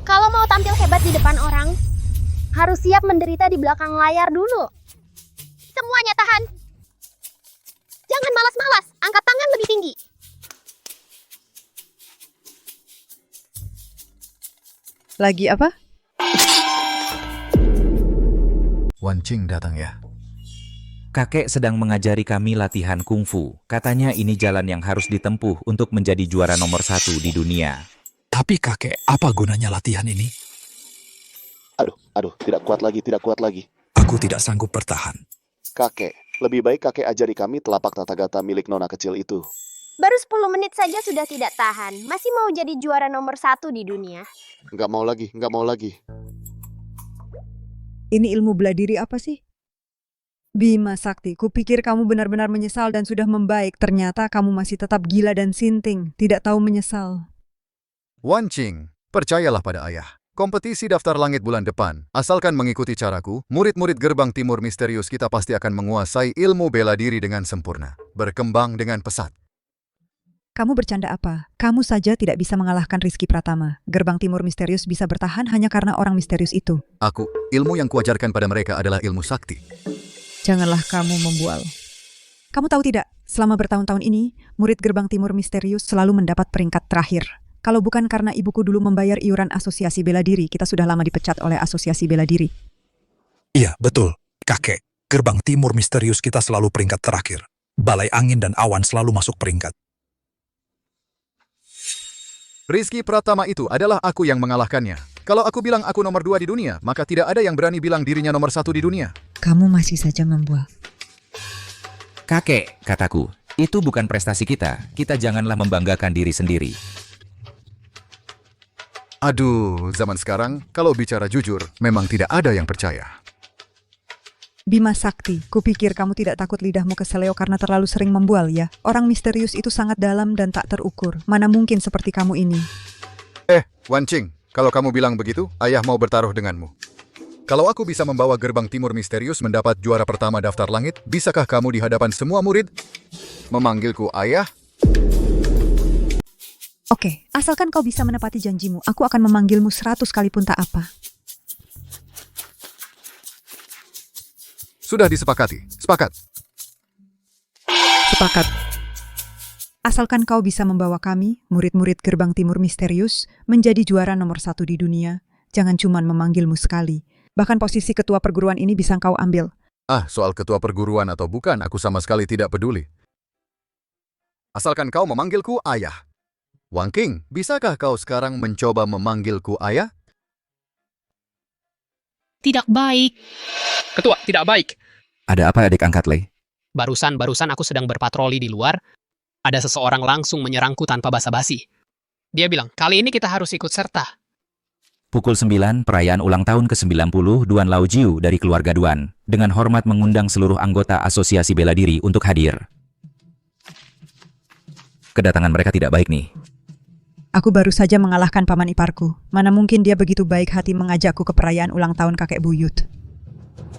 Speaker 5: Kalau mau tampil hebat di depan orang, harus siap menderita di belakang layar dulu. Semuanya tahan. Jangan malas-malas, angkat tangan lebih tinggi.
Speaker 6: Lagi apa?
Speaker 1: Wan Qing datang ya.
Speaker 12: Kakek sedang mengajari kami latihan kungfu. Katanya ini jalan yang harus ditempuh untuk menjadi juara nomor 1 di dunia.
Speaker 7: Tapi kakek, apa gunanya latihan ini?
Speaker 11: Aduh, tidak kuat lagi.
Speaker 7: Aku tidak sanggup bertahan.
Speaker 11: Kakek, lebih baik kakek ajari kami telapak tata gata milik nona kecil itu.
Speaker 5: Baru 10 menit saja sudah tidak tahan. Masih mau jadi juara nomor 1 di dunia.
Speaker 11: Nggak mau lagi.
Speaker 6: Ini ilmu bela diri apa sih? Bima Sakti, kupikir kamu benar-benar menyesal dan sudah membaik. Ternyata kamu masih tetap gila dan sinting, tidak tahu menyesal.
Speaker 1: Wan Qing, percayalah pada ayah. Kompetisi daftar langit bulan depan. Asalkan mengikuti caraku, murid-murid gerbang timur misterius kita pasti akan menguasai ilmu bela diri dengan sempurna. Berkembang dengan pesat.
Speaker 6: Kamu bercanda apa? Kamu saja tidak bisa mengalahkan Rizky Pratama. Gerbang timur misterius bisa bertahan hanya karena orang misterius itu.
Speaker 1: Ilmu yang kuajarkan pada mereka adalah ilmu sakti.
Speaker 6: Janganlah kamu membual. Kamu tahu tidak, selama bertahun-tahun ini, murid gerbang timur misterius selalu mendapat peringkat terakhir. Kalau bukan karena ibuku dulu membayar iuran asosiasi bela diri, kita sudah lama dipecat oleh asosiasi bela diri.
Speaker 7: Iya, betul. Kakek, gerbang timur misterius kita selalu peringkat terakhir. Balai angin dan awan selalu masuk peringkat.
Speaker 1: Rizky Pratama itu adalah aku yang mengalahkannya. Kalau aku bilang aku nomor 2 di dunia, maka tidak ada yang berani bilang dirinya nomor 1 di dunia.
Speaker 6: Kamu masih saja membual.
Speaker 12: Kakek, kataku, itu bukan prestasi kita. Kita janganlah membanggakan diri sendiri.
Speaker 1: Aduh, zaman sekarang, kalau bicara jujur, memang tidak ada yang percaya.
Speaker 6: Bima Sakti, kupikir kamu tidak takut lidahmu keseleo karena terlalu sering membual ya. Orang misterius itu sangat dalam dan tak terukur. Mana mungkin seperti kamu ini.
Speaker 1: Wan Qing, kalau kamu bilang begitu, ayah mau bertaruh denganmu. Kalau aku bisa membawa gerbang timur misterius mendapat juara pertama daftar langit, bisakah kamu di hadapan semua murid memanggilku ayah?
Speaker 6: Oke, asalkan kau bisa menepati janjimu, aku akan memanggilmu 100 kali pun tak apa.
Speaker 1: Sudah disepakati. Sepakat.
Speaker 6: Sepakat. Asalkan kau bisa membawa kami, murid-murid gerbang timur misterius, menjadi juara nomor 1 di dunia, jangan cuma memanggilmu sekali. Bahkan posisi ketua perguruan ini bisa kau ambil.
Speaker 1: Soal ketua perguruan atau bukan, aku sama sekali tidak peduli. Asalkan kau memanggilku ayah. Wang King, bisakah kau sekarang mencoba memanggilku ayah?
Speaker 15: Tidak baik.
Speaker 10: Ketua, tidak baik.
Speaker 12: Ada apa adik angkat Lei?
Speaker 10: Barusan aku sedang berpatroli di luar. Ada seseorang langsung menyerangku tanpa basa-basi. Dia bilang, kali ini kita harus ikut serta.
Speaker 12: Pukul 9, perayaan ulang tahun ke-90 Duan Lao Jiu dari keluarga Duan, dengan hormat mengundang seluruh anggota Asosiasi Bela Diri untuk hadir. Kedatangan mereka tidak baik nih.
Speaker 6: Aku baru saja mengalahkan paman iparku. Mana mungkin dia begitu baik hati mengajakku ke perayaan ulang tahun kakek buyut.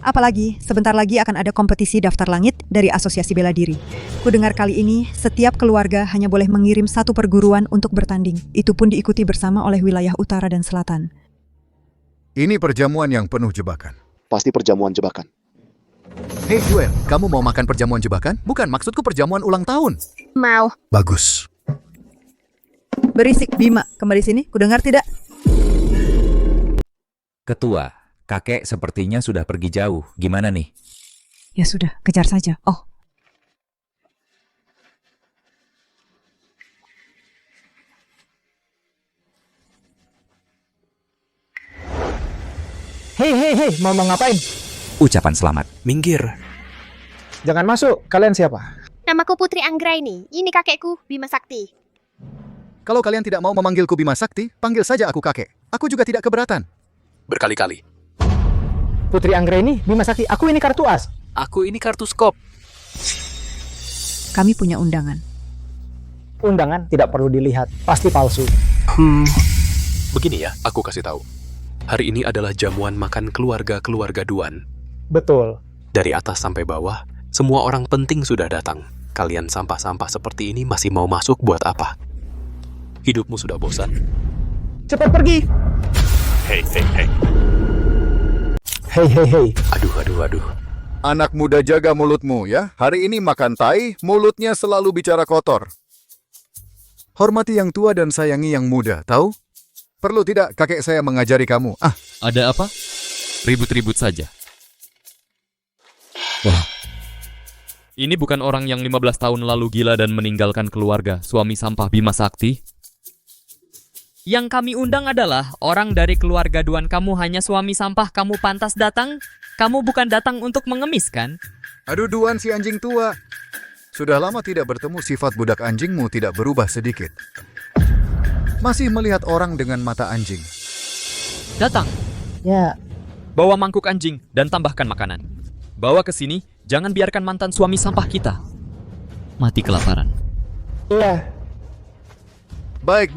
Speaker 6: Apalagi, sebentar lagi akan ada kompetisi daftar langit dari Asosiasi Bela Diri. Kudengar kali ini, setiap keluarga hanya boleh mengirim 1 perguruan untuk bertanding. Itu pun diikuti bersama oleh wilayah utara dan selatan.
Speaker 1: Ini perjamuan yang penuh jebakan.
Speaker 11: Pasti perjamuan jebakan.
Speaker 1: Hei Joel, kamu mau makan perjamuan jebakan? Bukan, maksudku perjamuan ulang tahun.
Speaker 5: Mau.
Speaker 1: Bagus.
Speaker 6: Berisik, Bima. Kembali sini, kudengar tidak?
Speaker 12: Ketua, kakek sepertinya sudah pergi jauh. Gimana nih?
Speaker 6: Ya sudah, kejar saja. Oh.
Speaker 10: Hei, mau ngapain?
Speaker 12: Ucapan selamat.
Speaker 2: Minggir.
Speaker 10: Jangan masuk, kalian siapa?
Speaker 5: Namaku Putri Anggraini. Ini kakekku, Bima Sakti.
Speaker 1: Kalau kalian tidak mau memanggilku Bima Sakti, panggil saja aku kakek. Aku juga tidak keberatan.
Speaker 2: Berkali-kali.
Speaker 10: Putri Anggraini, Bima Sakti, aku ini kartu as.
Speaker 2: Aku ini kartu skop.
Speaker 6: Kami punya undangan.
Speaker 10: Undangan tidak perlu dilihat, pasti palsu.
Speaker 2: Begini ya, aku kasih tahu. Hari ini adalah jamuan makan keluarga-keluarga Duan.
Speaker 10: Betul.
Speaker 2: Dari atas sampai bawah, semua orang penting sudah datang. Kalian sampah-sampah seperti ini masih mau masuk buat apa? Hidupmu sudah bosan?
Speaker 10: Cepat pergi.
Speaker 2: Hei.
Speaker 10: Hei.
Speaker 2: Aduh.
Speaker 1: Anak muda, jaga mulutmu ya. Hari ini makan tai, mulutnya selalu bicara kotor. Hormati yang tua dan sayangi yang muda, tahu? Perlu tidak kakek saya mengajari kamu?
Speaker 16: Ada apa? Ribut-ribut saja. Wah. Ini bukan orang yang 15 tahun lalu gila dan meninggalkan keluarga, suami sampah Bima Sakti?
Speaker 15: Yang kami undang adalah orang dari keluarga Duan. Kamu hanya suami sampah, kamu pantas datang? Kamu bukan datang untuk mengemis, kan?
Speaker 1: Aduh Duan si anjing tua. Sudah lama tidak bertemu, sifat budak anjingmu tidak berubah sedikit. Masih melihat orang dengan mata anjing.
Speaker 15: Datang.
Speaker 10: Ya.
Speaker 16: Bawa mangkuk anjing dan tambahkan makanan. Bawa ke sini, jangan biarkan mantan suami sampah kita mati kelaparan.
Speaker 10: Iya.
Speaker 1: Baik.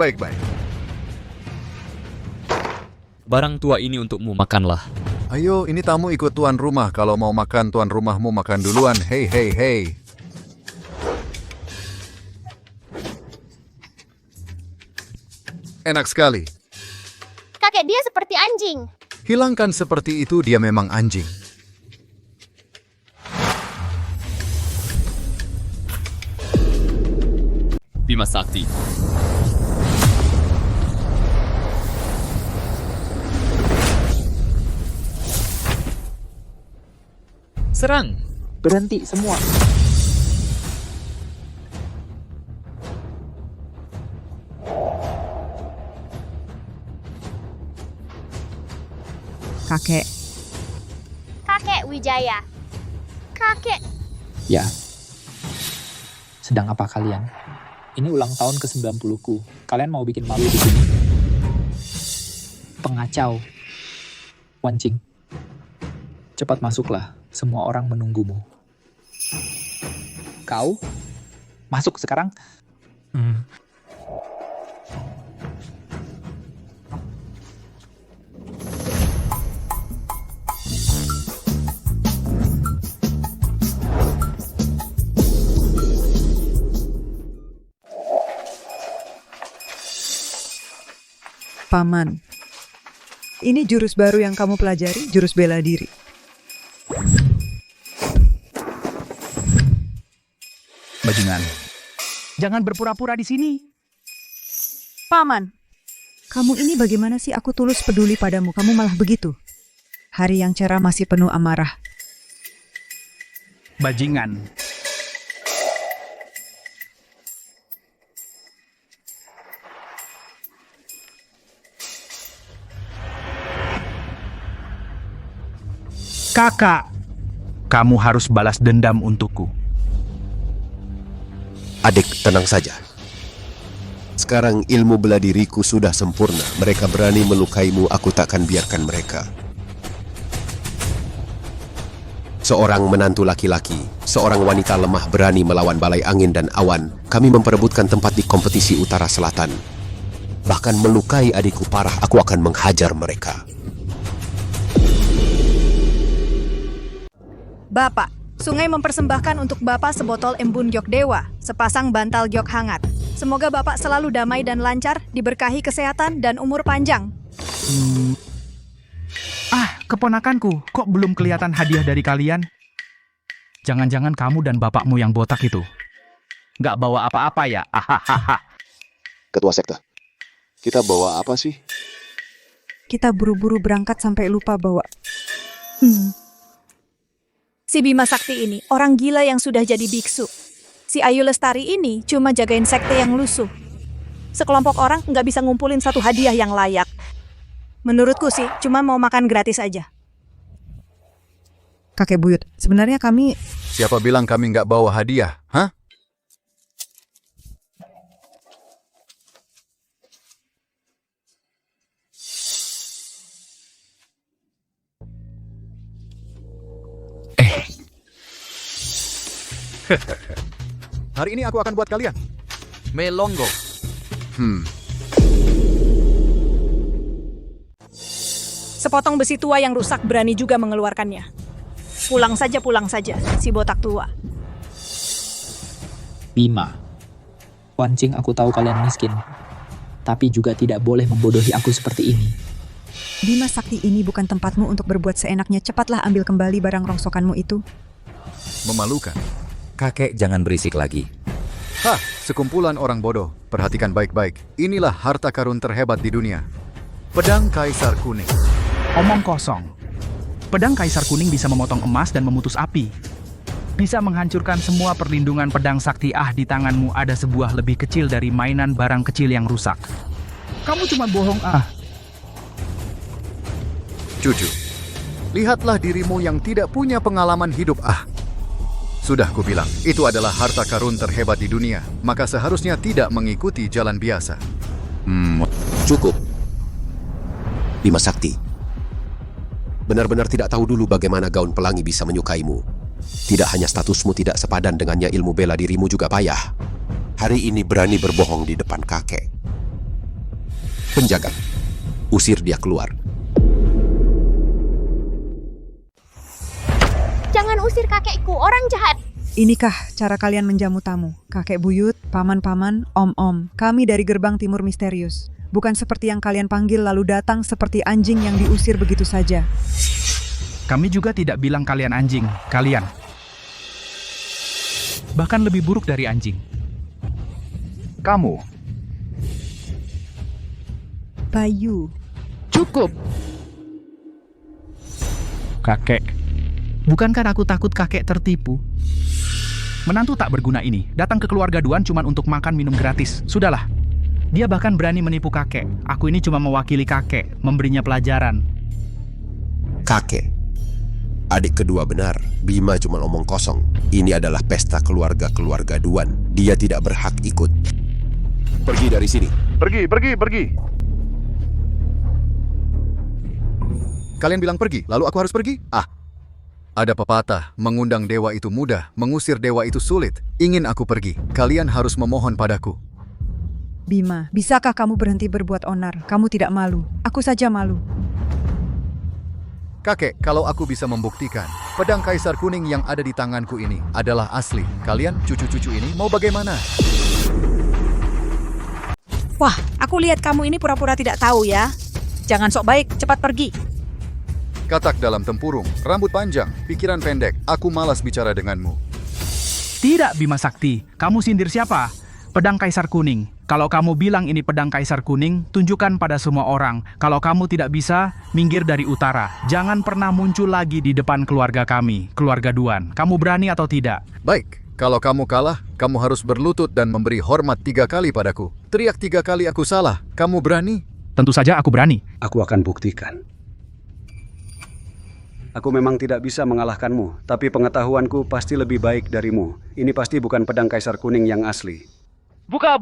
Speaker 16: Barang tua ini untukmu, makanlah.
Speaker 1: Ayo, ini tamu ikut tuan rumah. Kalau mau makan, tuan rumahmu makan duluan. Hei. Enak sekali.
Speaker 5: Kakek dia seperti anjing.
Speaker 1: Hilangkan seperti itu, dia memang anjing.
Speaker 16: Bima Sakti.
Speaker 15: Serang.
Speaker 10: Berhenti semua.
Speaker 6: Kakek.
Speaker 5: Kakek Wijaya. Kakek.
Speaker 17: Ya. Sedang apa kalian? Ini ulang tahun ke-90-ku. Kalian mau bikin malu di sini? Pengacau. Wancing. Cepat masuklah. Semua orang menunggumu. Kau? Masuk sekarang?
Speaker 6: Paman, ini jurus baru yang kamu pelajari, jurus bela diri.
Speaker 9: Bajingan, jangan berpura-pura di sini.
Speaker 6: Paman, kamu ini bagaimana sih? Aku tulus peduli padamu, kamu malah begitu. Hari yang cerah masih penuh amarah.
Speaker 9: Bajingan. Kakak, kamu harus balas dendam untukku.
Speaker 18: Adik, tenang saja. Sekarang ilmu bela diriku sudah sempurna. Mereka berani melukaimu, aku takkan biarkan mereka. Seorang menantu laki-laki, seorang wanita lemah berani melawan balai angin dan awan. Kami memperebutkan tempat di kompetisi Utara Selatan. Bahkan melukai adikku parah, aku akan menghajar mereka.
Speaker 19: Bapak, sungai mempersembahkan untuk Bapak sebotol embun giok dewa, sepasang bantal giok hangat. Semoga Bapak selalu damai dan lancar, diberkahi kesehatan dan umur panjang.
Speaker 9: Keponakanku, kok belum kelihatan hadiah dari kalian? Jangan-jangan kamu dan bapakmu yang botak itu nggak bawa apa-apa ya?
Speaker 11: Ketua sekte, kita bawa apa sih?
Speaker 6: Kita buru-buru berangkat sampai lupa bawa.
Speaker 19: Si Bima Sakti ini orang gila yang sudah jadi biksu. Si Ayu Lestari ini cuma jagain sekte yang lusuh. Sekelompok orang nggak bisa ngumpulin satu hadiah yang layak. Menurutku sih, cuma mau makan gratis aja.
Speaker 6: Kakek buyut, sebenarnya kami...
Speaker 1: Siapa bilang kami nggak bawa hadiah? Hah? Hari ini aku akan buat kalian melongo.
Speaker 19: Sepotong besi tua yang rusak berani juga mengeluarkannya. Pulang saja, si botak tua.
Speaker 17: Bima, Wancing, aku tahu kalian miskin, tapi juga tidak boleh membodohi aku seperti ini.
Speaker 6: Bima Sakti ini bukan tempatmu untuk berbuat seenaknya. Cepatlah ambil kembali barang rongsokanmu itu.
Speaker 1: Memalukan.
Speaker 12: Kakek, jangan berisik lagi.
Speaker 1: Hah, sekumpulan orang bodoh. Perhatikan baik-baik. Inilah harta karun terhebat di dunia. Pedang Kaisar Kuning.
Speaker 9: Omong kosong. Pedang Kaisar Kuning bisa memotong emas dan memutus api. Bisa menghancurkan semua perlindungan pedang sakti. Di tanganmu ada sebuah lebih kecil dari mainan barang kecil yang rusak. Kamu cuma bohong.
Speaker 1: Cucu, lihatlah dirimu yang tidak punya pengalaman hidup. Sudah kubilang, itu adalah harta karun terhebat di dunia. Maka seharusnya tidak mengikuti jalan biasa.
Speaker 18: Cukup. Bima Sakti, benar-benar tidak tahu dulu bagaimana gaun pelangi bisa menyukaimu. Tidak hanya statusmu tidak sepadan dengannya, ilmu bela dirimu juga payah. Hari ini berani berbohong di depan kakek. Penjaga, usir dia keluar.
Speaker 5: Jangan usir kakekku, orang jahat.
Speaker 6: Inikah cara kalian menjamu tamu? Kakek buyut, paman-paman, om-om. Kami dari Gerbang Timur Misterius. Bukan seperti yang kalian panggil lalu datang seperti anjing yang diusir begitu saja.
Speaker 9: Kami juga tidak bilang kalian anjing. Kalian bahkan lebih buruk dari anjing. Kamu.
Speaker 6: Bayu.
Speaker 9: Cukup. Kakek. Bukankah aku takut kakek tertipu? Menantu tak berguna ini datang ke keluarga Duan cuma untuk makan minum gratis. Sudahlah. Dia bahkan berani menipu kakek. Aku ini cuma mewakili kakek, memberinya pelajaran.
Speaker 18: Kakek, adik kedua benar. Bima cuma omong kosong. Ini adalah pesta keluarga Duan. Dia tidak berhak ikut. Pergi dari sini.
Speaker 1: Pergi. Kalian bilang pergi, lalu aku harus pergi? Ada pepatah, mengundang dewa itu mudah, mengusir dewa itu sulit. Ingin aku pergi, kalian harus memohon padaku.
Speaker 6: Bima, bisakah kamu berhenti berbuat onar? Kamu tidak malu. Aku saja malu.
Speaker 1: Kakek, kalau aku bisa membuktikan, pedang Kaisar Kuning yang ada di tanganku ini adalah asli. Kalian, cucu-cucu ini, mau bagaimana?
Speaker 19: Wah, aku lihat kamu ini pura-pura tidak tahu ya. Jangan sok baik, cepat pergi.
Speaker 1: Katak dalam tempurung, rambut panjang, pikiran pendek. Aku malas bicara denganmu.
Speaker 9: Tidak, Bima Sakti. Kamu sindir siapa? Pedang Kaisar Kuning. Kalau kamu bilang ini pedang Kaisar Kuning, tunjukkan pada semua orang. Kalau kamu tidak bisa, minggir dari utara. Jangan pernah muncul lagi di depan keluarga kami, keluarga Duan. Kamu berani atau tidak?
Speaker 1: Baik, kalau kamu kalah, kamu harus berlutut dan memberi hormat 3 kali padaku. Teriak 3 kali aku salah. Kamu berani?
Speaker 9: Tentu saja aku berani.
Speaker 8: Aku akan buktikan. Aku memang tidak bisa mengalahkanmu, tapi pengetahuanku pasti lebih baik darimu. Ini pasti bukan pedang Kaisar Kuning yang asli.
Speaker 3: Buka!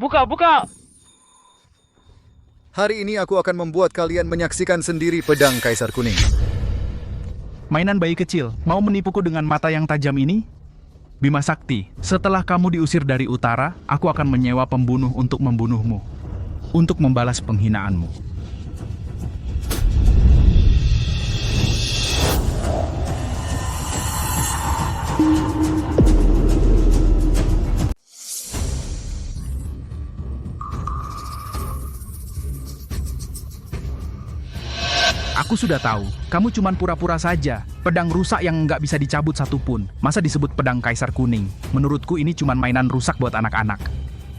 Speaker 1: Hari ini aku akan membuat kalian menyaksikan sendiri pedang Kaisar Kuning.
Speaker 9: Mainan bayi kecil, mau menipuku dengan mata yang tajam ini? Bima Sakti, setelah kamu diusir dari utara, aku akan menyewa pembunuh untuk membunuhmu. Untuk membalas penghinaanmu. Aku sudah tahu, kamu cuma pura-pura saja. Pedang rusak yang nggak bisa dicabut satupun. Masa disebut pedang Kaisar Kuning? Menurutku ini cuma mainan rusak buat anak-anak.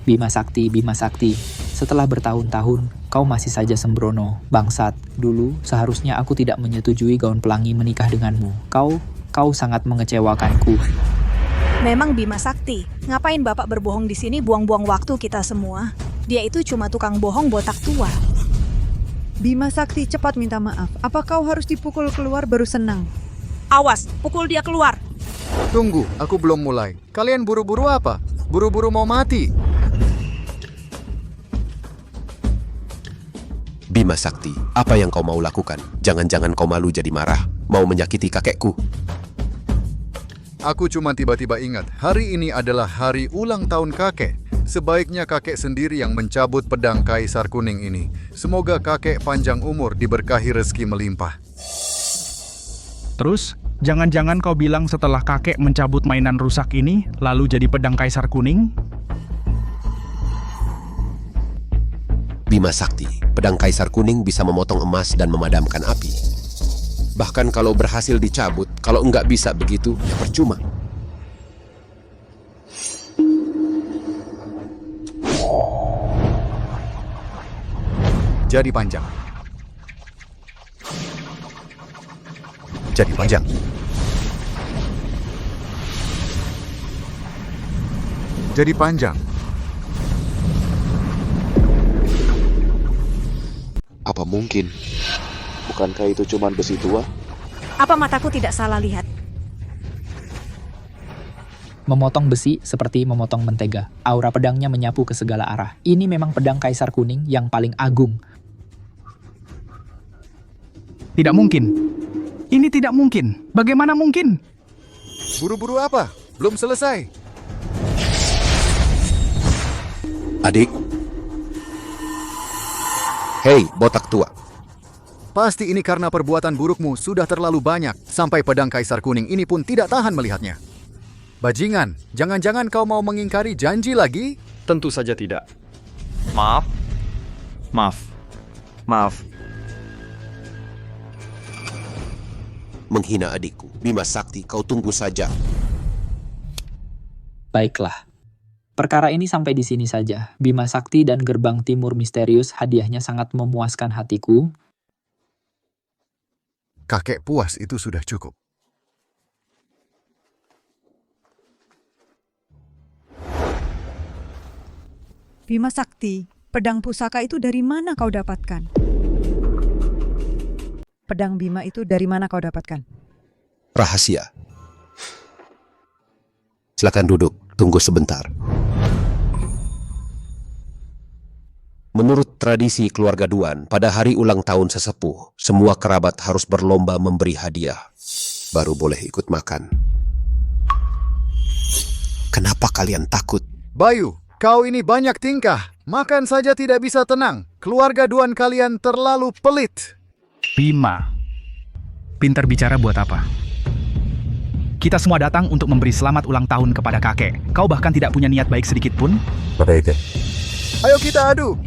Speaker 17: Bima Sakti, Bima Sakti. Setelah bertahun-tahun, kau masih saja sembrono. Bangsat, dulu seharusnya aku tidak menyetujui gaun pelangi menikah denganmu. Kau sangat mengecewakanku.
Speaker 19: Memang Bima Sakti. Ngapain Bapak berbohong di sini buang-buang waktu kita semua? Dia itu cuma tukang bohong botak tua.
Speaker 6: Bima Sakti, cepat minta maaf. Apa kau harus dipukul keluar baru senang?
Speaker 19: Awas, pukul dia keluar.
Speaker 1: Tunggu, aku belum mulai. Kalian buru-buru apa? Buru-buru mau mati?
Speaker 18: Bima Sakti, apa yang kau mau lakukan? Jangan-jangan kau malu jadi marah, mau menyakiti kakekku.
Speaker 1: Aku cuma tiba-tiba ingat, hari ini adalah hari ulang tahun kakek. Sebaiknya kakek sendiri yang mencabut pedang Kaisar Kuning ini. Semoga kakek panjang umur, diberkahi rezeki melimpah.
Speaker 9: Terus, jangan-jangan kau bilang setelah kakek mencabut mainan rusak ini, lalu jadi pedang Kaisar Kuning?
Speaker 18: Bima Sakti, pedang Kaisar Kuning bisa memotong emas dan memadamkan api. Bahkan kalau berhasil dicabut, kalau enggak bisa begitu, ya percuma.
Speaker 1: Jadi panjang. Jadi panjang. Jadi panjang.
Speaker 11: Apa mungkin? Bukankah itu cuma besi tua?
Speaker 19: Apa mataku tidak salah lihat?
Speaker 17: Memotong besi seperti memotong mentega. Aura pedangnya menyapu ke segala arah. Ini memang pedang Kaisar Kuning yang paling agung.
Speaker 9: Tidak mungkin. Ini tidak mungkin. Bagaimana mungkin?
Speaker 1: Buru-buru apa? Belum selesai.
Speaker 18: Adik. Hei, botak tua.
Speaker 1: Pasti ini karena perbuatan burukmu sudah terlalu banyak. Sampai pedang Kaisar Kuning ini pun tidak tahan melihatnya. Bajingan, jangan-jangan kau mau mengingkari janji lagi?
Speaker 8: Tentu saja tidak.
Speaker 16: Maaf.
Speaker 18: Menghina adikku. Bima Sakti, kau tunggu saja.
Speaker 17: Baiklah. Perkara ini sampai di sini saja. Bima Sakti dan Gerbang Timur Misterius hadiahnya sangat memuaskan hatiku.
Speaker 1: Kakek puas itu sudah cukup.
Speaker 6: Bima Sakti, pedang pusaka itu dari mana kau dapatkan? Pedang Bima itu dari mana kau dapatkan?
Speaker 18: Rahasia. Silakan duduk, tunggu sebentar. Menurut tradisi keluarga Duan, pada hari ulang tahun sesepuh, semua kerabat harus berlomba memberi hadiah. Baru boleh ikut makan. Kenapa kalian takut?
Speaker 1: Bayu, kau ini banyak tingkah. Makan saja tidak bisa tenang. Keluarga Duan kalian terlalu pelit.
Speaker 9: Bima, pintar bicara buat apa? Kita semua datang untuk memberi selamat ulang tahun kepada kakek. Kau bahkan tidak punya niat baik sedikit pun?
Speaker 1: Ayo kita adu.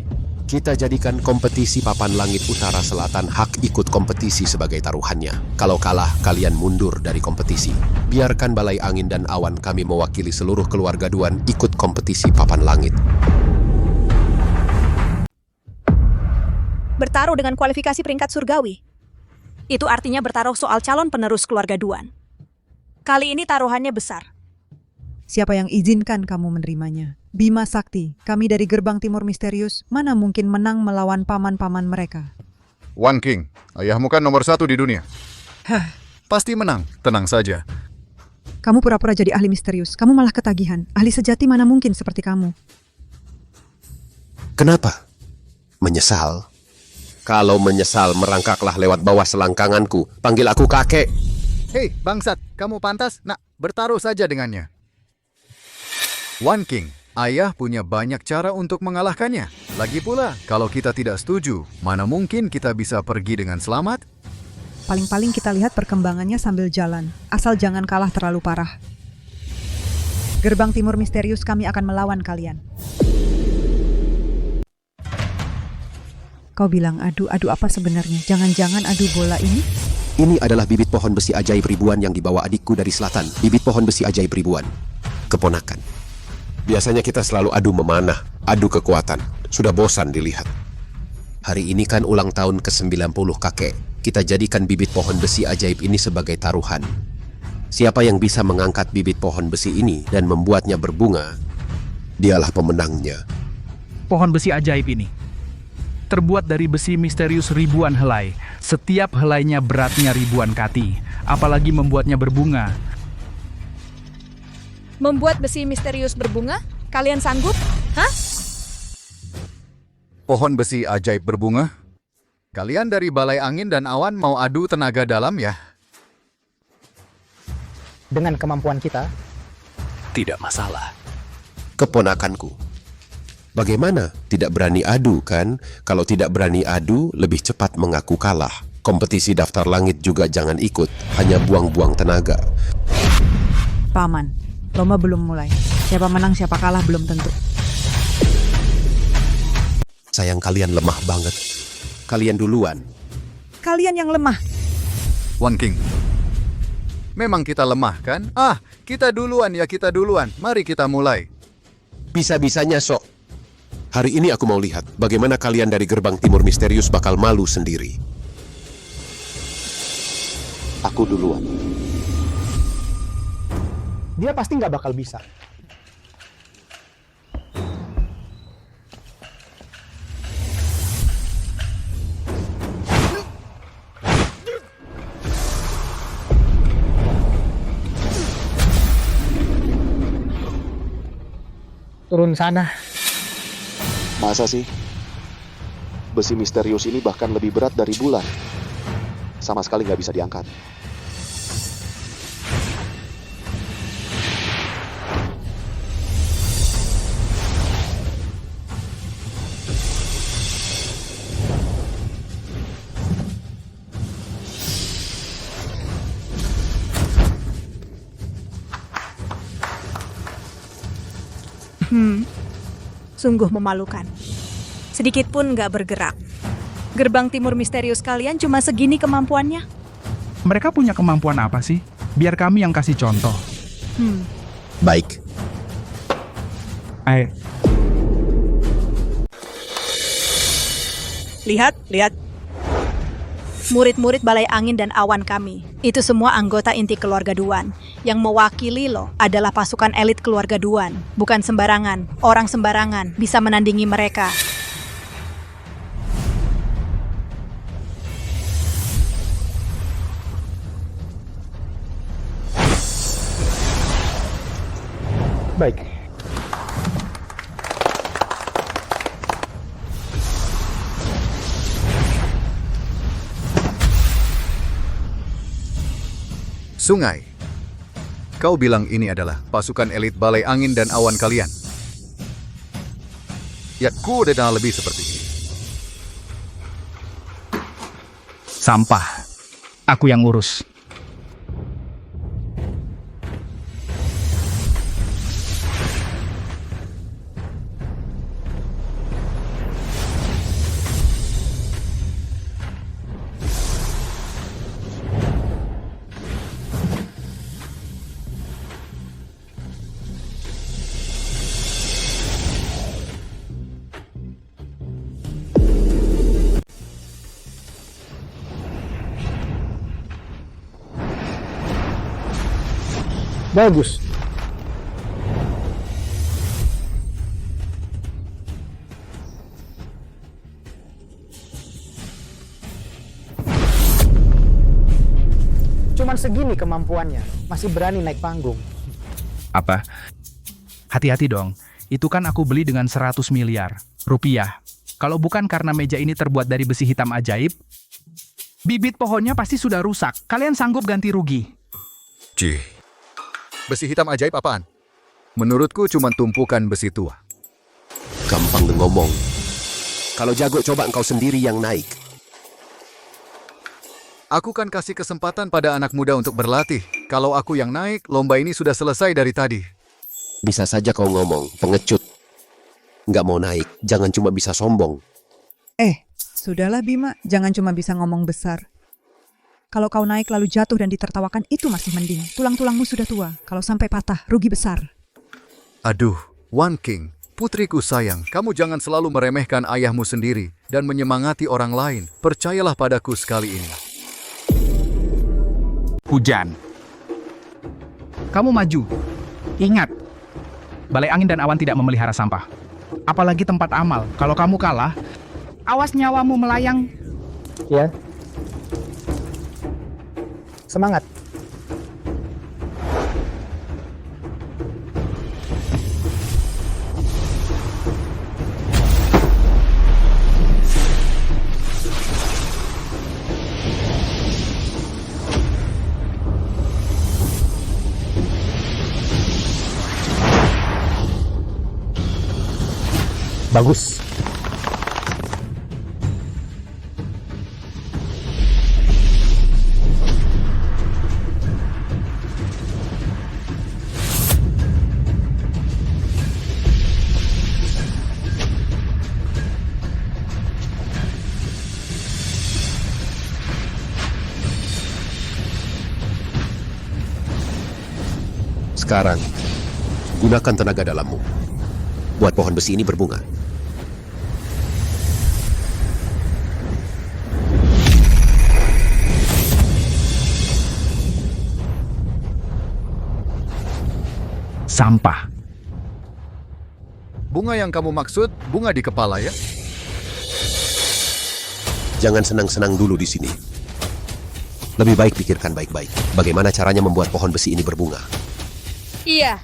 Speaker 18: Kita jadikan kompetisi papan langit utara selatan hak ikut kompetisi sebagai taruhannya. Kalau kalah, kalian mundur dari kompetisi. Biarkan balai angin dan awan kami mewakili seluruh keluarga Duan ikut kompetisi papan langit.
Speaker 19: Bertaruh dengan kualifikasi peringkat surgawi. Itu artinya bertaruh soal calon penerus keluarga Duan. Kali ini taruhannya besar.
Speaker 6: Siapa yang izinkan kamu menerimanya? Bima Sakti, kami dari Gerbang Timur Misterius, mana mungkin menang melawan paman-paman mereka?
Speaker 1: One King, ayahmu kan nomor 1 di dunia.
Speaker 6: Hah,
Speaker 1: Pasti menang, tenang saja.
Speaker 6: kamu pura-pura jadi ahli misterius, kamu malah ketagihan. Ahli sejati mana mungkin seperti kamu?
Speaker 18: Kenapa? Menyesal? Kalau menyesal, merangkaklah lewat bawah selangkanganku. Panggil aku kakek.
Speaker 1: Hei, bangsat, kamu pantas? Nak, bertaruh saja dengannya. One King, ayah punya banyak cara untuk mengalahkannya. Lagi pula, kalau kita tidak setuju, mana mungkin kita bisa pergi dengan selamat?
Speaker 6: Paling-paling kita lihat perkembangannya sambil jalan, asal jangan kalah terlalu parah. Gerbang Timur Misterius, kami akan melawan kalian. Kau bilang adu apa sebenarnya? Jangan-jangan adu bola ini?
Speaker 18: Ini adalah bibit pohon besi ajaib ribuan yang dibawa adikku dari selatan. Bibit pohon besi ajaib ribuan. Keponakan. Biasanya kita selalu adu memanah, adu kekuatan. Sudah bosan dilihat. Hari ini kan ulang tahun ke-90 kakek. Kita jadikan bibit pohon besi ajaib ini sebagai taruhan. Siapa yang bisa mengangkat bibit pohon besi ini dan membuatnya berbunga, dialah pemenangnya.
Speaker 9: Pohon besi ajaib ini terbuat dari besi misterius ribuan helai. Setiap helainya beratnya ribuan kati. Apalagi membuatnya berbunga.
Speaker 19: Membuat besi misterius berbunga? Kalian sanggup? Hah?
Speaker 1: Pohon besi ajaib berbunga? Kalian dari Balai Angin dan Awan mau adu tenaga dalam ya?
Speaker 20: Dengan kemampuan kita,
Speaker 18: Tidak masalah. Keponakanku. Bagaimana? Tidak berani adu kan? Kalau tidak berani adu, lebih cepat mengaku kalah. Kompetisi daftar langit juga jangan ikut, hanya buang-buang tenaga.
Speaker 6: Paman, lomba belum mulai. Siapa menang siapa kalah belum tentu.
Speaker 18: Sayang kalian lemah banget. Kalian duluan.
Speaker 6: Kalian yang lemah.
Speaker 1: One King. Memang kita lemah kan? Kita duluan ya, kita duluan. Mari kita mulai.
Speaker 18: Bisa-bisanya sok. Hari ini aku mau lihat bagaimana kalian dari Gerbang Timur Misterius bakal malu sendiri.
Speaker 11: Aku duluan.
Speaker 20: dia pasti nggak bakal bisa. Turun sana.
Speaker 11: Masa sih? Besi misterius ini bahkan lebih berat dari bulan. Sama sekali nggak bisa diangkat.
Speaker 19: Sungguh memalukan. Sedikit pun nggak bergerak. Gerbang timur misterius kalian cuma segini kemampuannya?
Speaker 9: Mereka punya kemampuan apa sih? Biar kami yang kasih contoh.
Speaker 18: Baik.
Speaker 9: Ayo.
Speaker 19: Lihat. Murid-murid Balai Angin dan Awan kami. Itu semua anggota inti keluarga Duan. Yang mewakili lo adalah pasukan elit keluarga Duan. Bukan sembarangan. Orang sembarangan bisa menandingi mereka.
Speaker 20: Baik.
Speaker 1: Sungai. Kau bilang ini adalah pasukan elit Balai Angin dan Awan kalian. Ya, ku udah lebih seperti ini.
Speaker 9: Sampah. Aku yang urus.
Speaker 20: Bagus. Cuman segini kemampuannya, masih berani naik panggung.
Speaker 9: Apa? Hati-hati dong. Itu kan aku beli dengan 100 miliar rupiah. Kalau bukan karena meja ini terbuat dari besi hitam ajaib, bibit pohonnya pasti sudah rusak. Kalian sanggup ganti rugi?
Speaker 1: Cih. Besi hitam ajaib apaan? Menurutku cuma tumpukan besi tua.
Speaker 18: Gampang ngomong. Kalau jago coba engkau sendiri yang naik.
Speaker 1: Aku kan kasih kesempatan pada anak muda untuk berlatih. Kalau aku yang naik, lomba ini sudah selesai dari tadi.
Speaker 18: Bisa saja kau ngomong, pengecut. Nggak mau naik, jangan cuma bisa sombong.
Speaker 6: Sudahlah Bima, jangan cuma bisa ngomong besar. Kalau kau naik lalu jatuh dan ditertawakan, itu masih mending. Tulang-tulangmu sudah tua. Kalau sampai patah, rugi besar.
Speaker 1: Aduh, One King, putriku sayang, kamu jangan selalu meremehkan ayahmu sendiri dan menyemangati orang lain. Percayalah padaku sekali ini.
Speaker 9: Hujan. Kamu maju. Ingat, balai angin dan awan tidak memelihara sampah. Apalagi tempat amal. Kalau kamu kalah, awas nyawamu melayang.
Speaker 20: Ya. Semangat. Bagus.
Speaker 18: Sekarang, gunakan tenaga dalammu. Buat pohon besi ini berbunga.
Speaker 9: Sampah.
Speaker 1: Bunga yang kamu maksud, bunga di kepala ya?
Speaker 18: Jangan senang-senang dulu di sini. Lebih baik pikirkan baik-baik. Bagaimana caranya membuat pohon besi ini berbunga.
Speaker 19: Iya.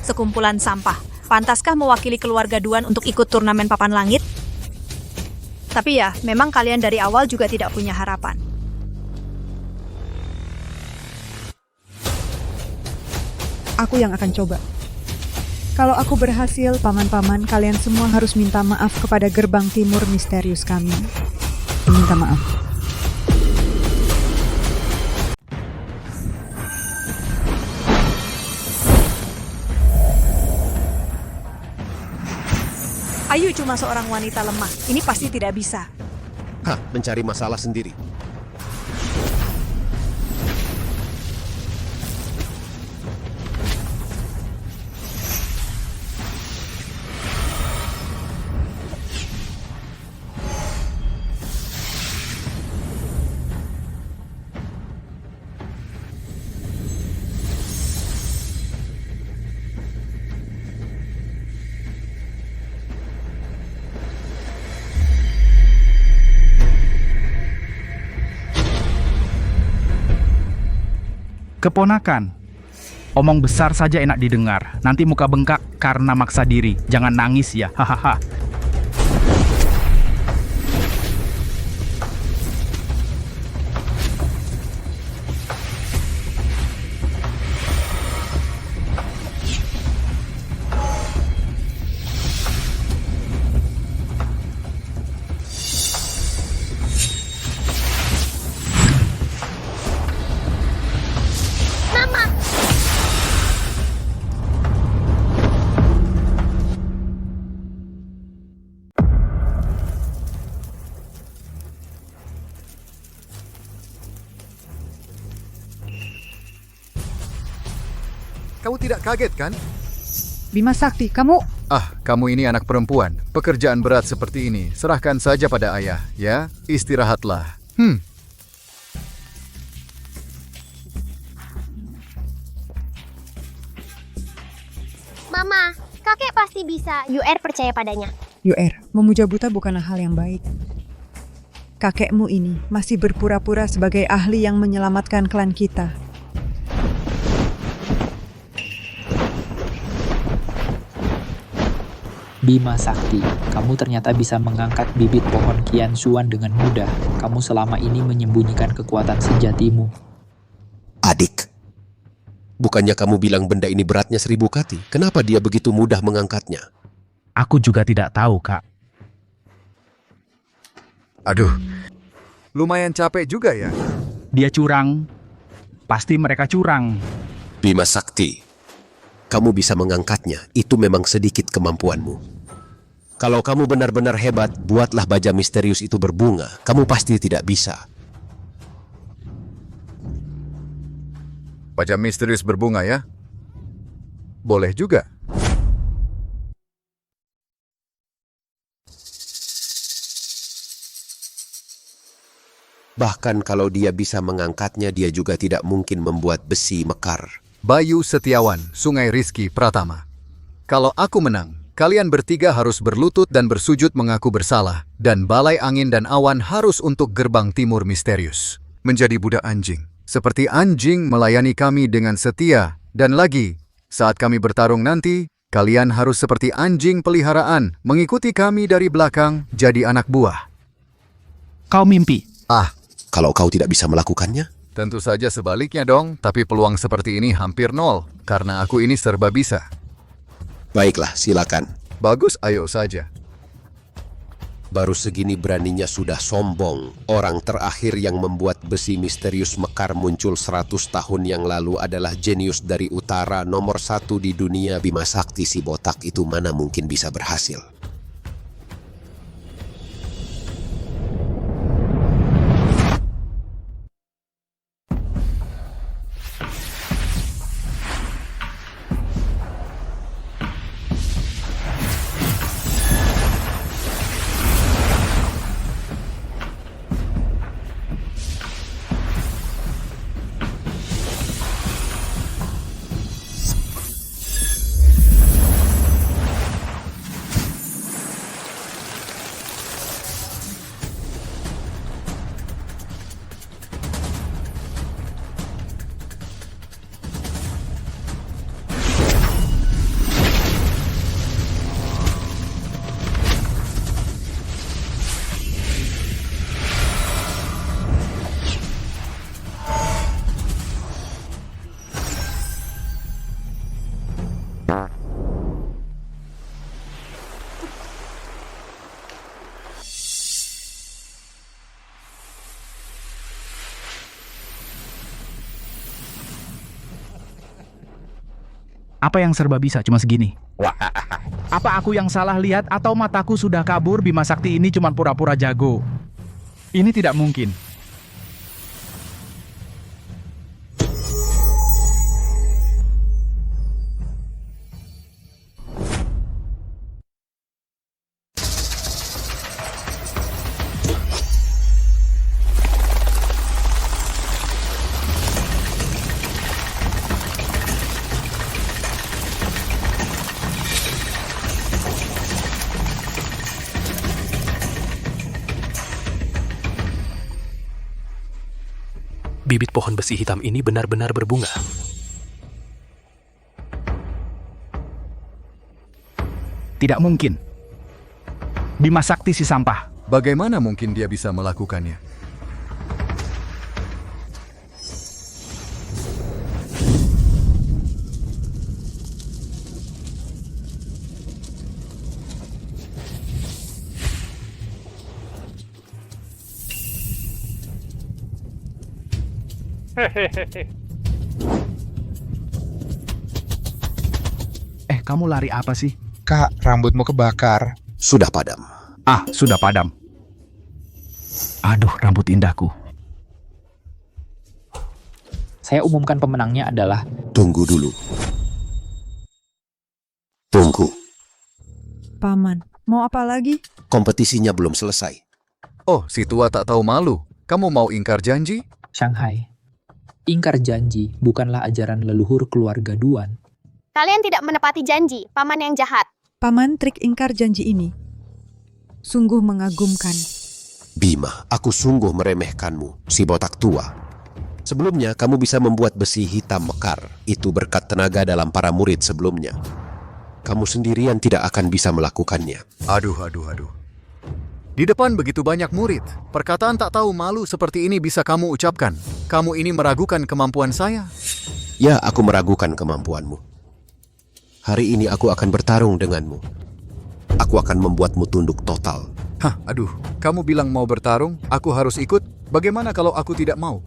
Speaker 19: Sekumpulan sampah. Pantaskah mewakili keluarga Duan untuk ikut turnamen papan langit? Tapi ya, memang kalian dari awal juga tidak punya harapan.
Speaker 6: Aku yang akan coba. Kalau aku berhasil, paman-paman, kalian semua harus minta maaf kepada gerbang timur misterius kami. Minta maaf.
Speaker 19: Ayu cuma seorang wanita lemah. Ini pasti tidak bisa.
Speaker 18: Hah, mencari masalah sendiri.
Speaker 9: Keponakan. Omong besar saja enak didengar. Nanti muka bengkak karena maksa diri. Jangan nangis ya. Hahaha.
Speaker 1: Kamu tidak kaget kan?
Speaker 6: Bima Sakti, kamu...
Speaker 1: Kamu ini anak perempuan. Pekerjaan berat seperti ini, serahkan saja pada ayah, ya? Istirahatlah.
Speaker 5: Kakek pasti bisa. UR percaya padanya.
Speaker 6: UR, memuja buta bukanlah hal yang baik. Kakekmu ini masih berpura-pura sebagai ahli yang menyelamatkan klan kita.
Speaker 17: Bima Sakti, kamu ternyata bisa mengangkat bibit pohon Qianshuan dengan mudah. Kamu selama ini menyembunyikan kekuatan sejatimu.
Speaker 18: Adik, bukannya kamu bilang benda ini beratnya 1000 kati? Kenapa dia begitu mudah mengangkatnya?
Speaker 9: Aku juga tidak tahu, Kak.
Speaker 1: Aduh, lumayan capek juga ya.
Speaker 9: Dia curang. Pasti mereka curang.
Speaker 18: Bima Sakti, kamu bisa mengangkatnya. Itu memang sedikit kemampuanmu. Kalau kamu benar-benar hebat, buatlah baja misterius itu berbunga. Kamu pasti tidak bisa.
Speaker 1: Baja misterius berbunga ya? Boleh juga.
Speaker 18: Bahkan kalau dia bisa mengangkatnya, dia juga tidak mungkin membuat besi mekar.
Speaker 1: Bayu Setiawan, Sungai Rizky Pratama. Kalau aku menang, kalian bertiga harus berlutut dan bersujud mengaku bersalah, dan Balai Angin dan Awan harus untuk Gerbang Timur Misterius. Menjadi budak anjing. Seperti anjing melayani kami dengan setia. Dan lagi, saat kami bertarung nanti, kalian harus seperti anjing peliharaan, mengikuti kami dari belakang, jadi anak buah.
Speaker 9: Kau mimpi.
Speaker 18: Kalau kau tidak bisa melakukannya?
Speaker 1: Tentu saja sebaliknya dong, tapi peluang seperti ini hampir nol, karena aku ini serba bisa.
Speaker 18: Baiklah, silakan.
Speaker 1: Bagus, ayo saja.
Speaker 18: Baru segini beraninya sudah sombong. Orang terakhir yang membuat besi misterius mekar muncul 100 tahun yang lalu adalah jenius dari utara nomor 1 di dunia. Bima Sakti si botak itu mana mungkin bisa berhasil.
Speaker 9: Apa yang serba bisa cuma segini? Apa aku yang salah lihat atau mataku sudah kabur? Bima Sakti ini cuma pura-pura jago. Ini tidak mungkin.
Speaker 21: Bibit pohon besi hitam ini benar-benar berbunga.
Speaker 9: Tidak mungkin. Bima Sakti si sampah.
Speaker 1: Bagaimana mungkin dia bisa melakukannya?
Speaker 9: Kamu lari apa sih?
Speaker 22: Kak, rambutmu kebakar.
Speaker 18: Sudah padam.
Speaker 9: Sudah padam. Aduh, rambut indahku.
Speaker 17: Saya umumkan pemenangnya adalah...
Speaker 18: Tunggu dulu. Tunggu.
Speaker 6: Paman, mau apa lagi?
Speaker 18: Kompetisinya belum selesai.
Speaker 1: Oh, si tua tak tahu malu. Kamu mau ingkar janji?
Speaker 17: Shanghai. Ingkar janji bukanlah ajaran leluhur keluarga Duan.
Speaker 5: Kalian tidak menepati janji, paman yang jahat.
Speaker 6: Paman, trik ingkar janji ini sungguh mengagumkan.
Speaker 18: Bima, aku sungguh meremehkanmu, si botak tua. Sebelumnya, kamu bisa membuat besi hitam mekar. Itu berkat tenaga dalam para murid sebelumnya. Kamu sendirian tidak akan bisa melakukannya.
Speaker 1: Aduh. Di depan begitu banyak murid, perkataan tak tahu malu seperti ini bisa kamu ucapkan. Kamu ini meragukan kemampuan saya.
Speaker 18: Ya, aku meragukan kemampuanmu. Hari ini aku akan bertarung denganmu. Aku akan membuatmu tunduk total.
Speaker 1: Aduh, kamu bilang mau bertarung, aku harus ikut. Bagaimana kalau aku tidak mau?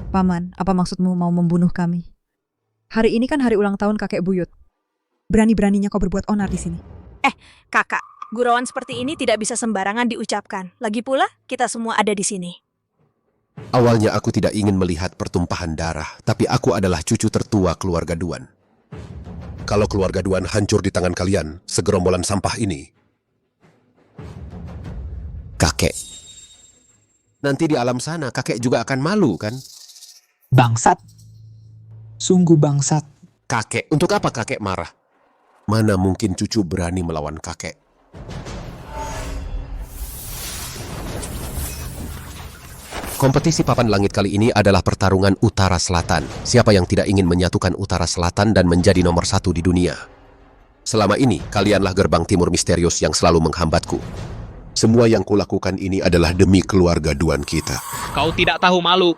Speaker 6: Paman, apa maksudmu mau membunuh kami? Hari ini kan hari ulang tahun kakek buyut. Berani-beraninya kau berbuat onar di sini.
Speaker 19: Kakak, gurauan seperti ini tidak bisa sembarangan diucapkan. Lagi pula, kita semua ada di sini.
Speaker 18: Awalnya aku tidak ingin melihat pertumpahan darah, tapi aku adalah cucu tertua keluarga Duan. Kalau keluarga Duan hancur di tangan kalian, segerombolan sampah ini. Kakek. Nanti di alam sana, kakek juga akan malu, kan?
Speaker 17: Bangsat. Sungguh bangsat.
Speaker 18: Kakek, untuk apa kakek marah? Mana mungkin cucu berani melawan kakek? Kompetisi papan langit kali ini adalah pertarungan utara-selatan. Siapa yang tidak ingin menyatukan utara-selatan dan menjadi nomor 1 di dunia? Selama ini, kalianlah gerbang timur misterius yang selalu menghambatku. Semua yang kulakukan ini adalah demi keluarga Duan kita.
Speaker 10: Kau tidak tahu malu.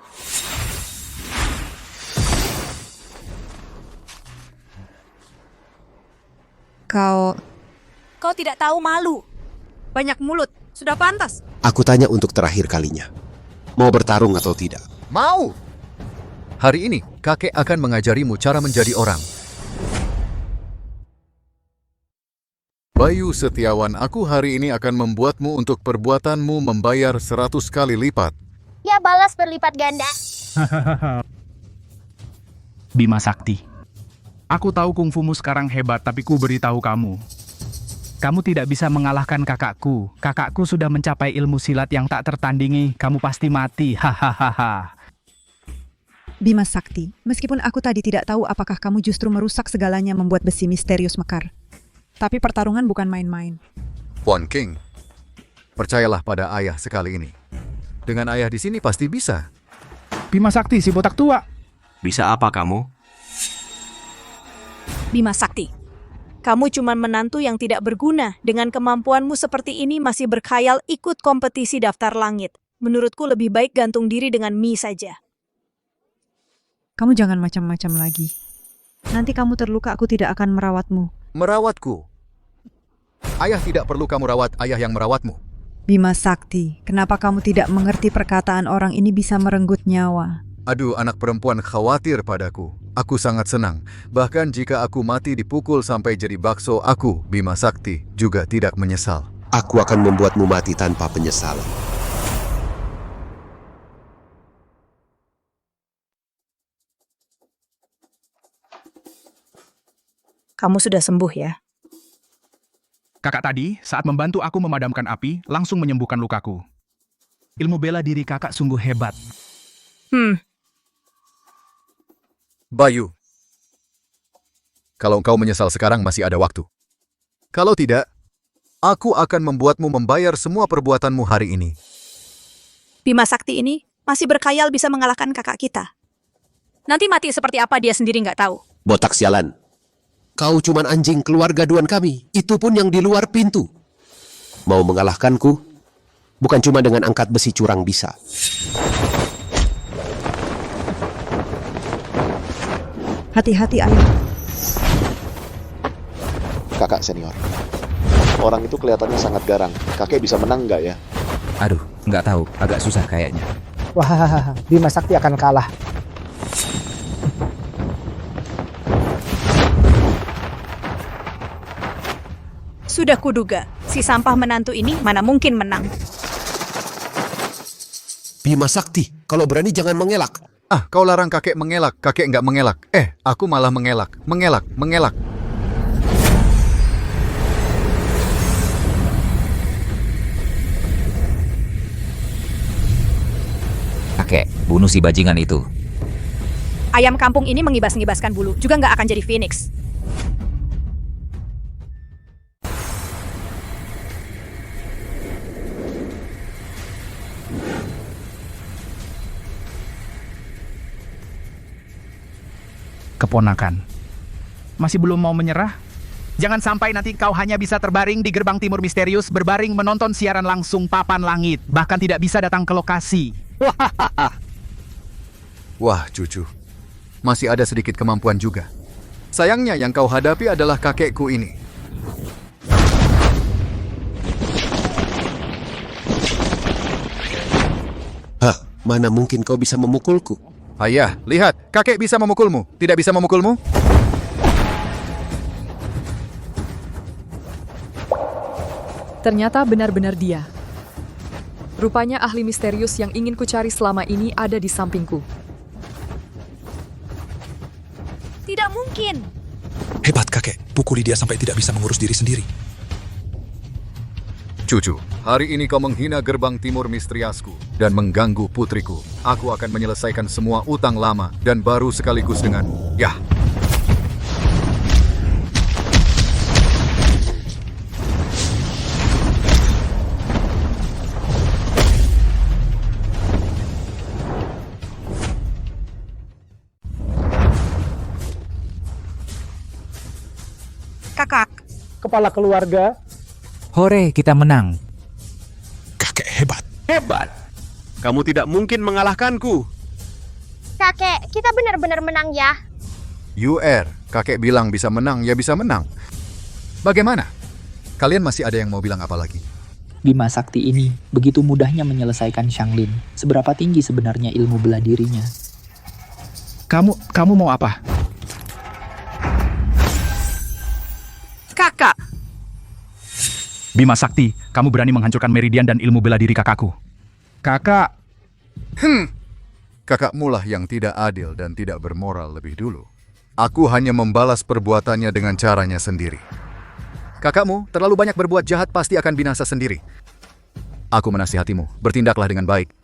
Speaker 19: Kau tidak tahu malu. Banyak mulut, sudah pantas.
Speaker 18: Aku tanya untuk terakhir kalinya. Mau bertarung atau tidak?
Speaker 1: Mau! Hari ini, kakek akan mengajarimu cara menjadi orang. Bayu Setiawan, aku hari ini akan membuatmu untuk perbuatanmu membayar 100 kali lipat.
Speaker 5: Ya balas berlipat ganda.
Speaker 9: Bima Sakti. Aku tahu kungfumu sekarang hebat, tapi ku beritahu kamu. Kamu tidak bisa mengalahkan kakakku. Kakakku sudah mencapai ilmu silat yang tak tertandingi. Kamu pasti mati. Hahaha.
Speaker 6: Bima Sakti, meskipun aku tadi tidak tahu apakah kamu justru merusak segalanya membuat besi misterius mekar. Tapi pertarungan bukan main-main.
Speaker 1: Wan King, percayalah pada ayah sekali ini. Dengan ayah di sini pasti bisa.
Speaker 9: Bima Sakti, si botak tua.
Speaker 2: Bisa apa kamu?
Speaker 19: Bima Sakti, kamu cuma menantu yang tidak berguna. Dengan kemampuanmu seperti ini masih berkhayal ikut kompetisi daftar langit. Menurutku lebih baik gantung diri dengan mie saja.
Speaker 6: Kamu jangan macam-macam lagi. Nanti kamu terluka, aku tidak akan merawatmu.
Speaker 1: Merawatku? Ayah tidak perlu kamu rawat, ayah yang merawatmu.
Speaker 6: Bima Sakti, kenapa kamu tidak mengerti perkataan orang ini bisa merenggut nyawa?
Speaker 1: Aduh, anak perempuan khawatir padaku. Aku sangat senang. Bahkan jika aku mati dipukul sampai jadi bakso, aku, Bima Sakti, juga tidak menyesal.
Speaker 18: Aku akan membuatmu mati tanpa penyesalan.
Speaker 19: Kamu sudah sembuh ya?
Speaker 9: Kakak tadi, saat membantu aku memadamkan api, langsung menyembuhkan lukaku. Ilmu bela diri kakak sungguh hebat.
Speaker 1: Bayu, kalau engkau menyesal sekarang masih ada waktu. Kalau tidak, aku akan membuatmu membayar semua perbuatanmu hari ini.
Speaker 19: Bima Sakti ini masih berkhayal bisa mengalahkan kakak kita. Nanti mati seperti apa dia sendiri nggak tahu.
Speaker 18: Botak sialan. Kau cuman anjing keluarga Duan kami. Itu pun yang di luar pintu. Mau mengalahkanku? Bukan cuma dengan angkat besi curang bisa.
Speaker 6: Hati-hati, ayah.
Speaker 11: Kakak senior. Orang itu kelihatannya sangat garang. Kakek bisa menang nggak ya?
Speaker 12: Aduh, nggak tahu. Agak susah kayaknya.
Speaker 20: Wah, Bima Sakti akan kalah.
Speaker 19: Sudah kuduga, Si sampah menantu ini mana mungkin menang.
Speaker 18: Bima Sakti, kalau berani jangan mengelak.
Speaker 1: Ah, kau larang kakek mengelak, kakek nggak mengelak. Aku malah mengelak.
Speaker 12: Kakek, bunuh si bajingan itu.
Speaker 19: Ayam kampung ini mengibas-ngibaskan bulu, juga nggak akan jadi phoenix.
Speaker 9: Keponakan, masih belum mau menyerah? Jangan sampai nanti kau hanya bisa terbaring di gerbang timur misterius, berbaring menonton siaran langsung papan langit, bahkan tidak bisa datang ke lokasi.
Speaker 1: Wah, cucu. Masih ada sedikit kemampuan juga. Sayangnya yang kau hadapi adalah kakekku ini.
Speaker 18: Hah, mana mungkin kau bisa memukulku?
Speaker 1: Ayah, lihat, kakek bisa memukulmu. Tidak bisa memukulmu?
Speaker 4: Ternyata benar-benar dia. Rupanya ahli misterius yang ingin ku cari selama ini ada di sampingku.
Speaker 19: Tidak mungkin.
Speaker 7: Hebat kakek, pukuli dia sampai tidak bisa mengurus diri sendiri.
Speaker 1: Cucu, hari ini kau menghina gerbang timur misteriasku dan mengganggu putriku. Aku akan menyelesaikan semua utang lama dan baru sekaligus denganmu. Yah.
Speaker 19: Kakak.
Speaker 20: Kepala keluarga.
Speaker 12: Hore, kita menang.
Speaker 7: Kakek hebat.
Speaker 11: Hebat. Kamu tidak mungkin mengalahkanku.
Speaker 5: Kakek, kita benar-benar menang ya.
Speaker 1: UR, kakek bilang bisa menang, ya bisa menang. Bagaimana? Kalian masih ada yang mau bilang apa lagi?
Speaker 17: Bima Sakti ini begitu mudahnya menyelesaikan Xianglin. Seberapa tinggi sebenarnya ilmu bela dirinya?
Speaker 9: Kamu mau apa?
Speaker 19: Kakak.
Speaker 9: Bima Sakti, kamu berani menghancurkan meridian dan ilmu bela diri kakakku. Kakak.
Speaker 1: Kakakmulah yang tidak adil dan tidak bermoral lebih dulu. Aku hanya membalas perbuatannya dengan caranya sendiri. Kakakmu terlalu banyak berbuat jahat, pasti akan binasa sendiri. Aku menasihatimu, bertindaklah dengan baik.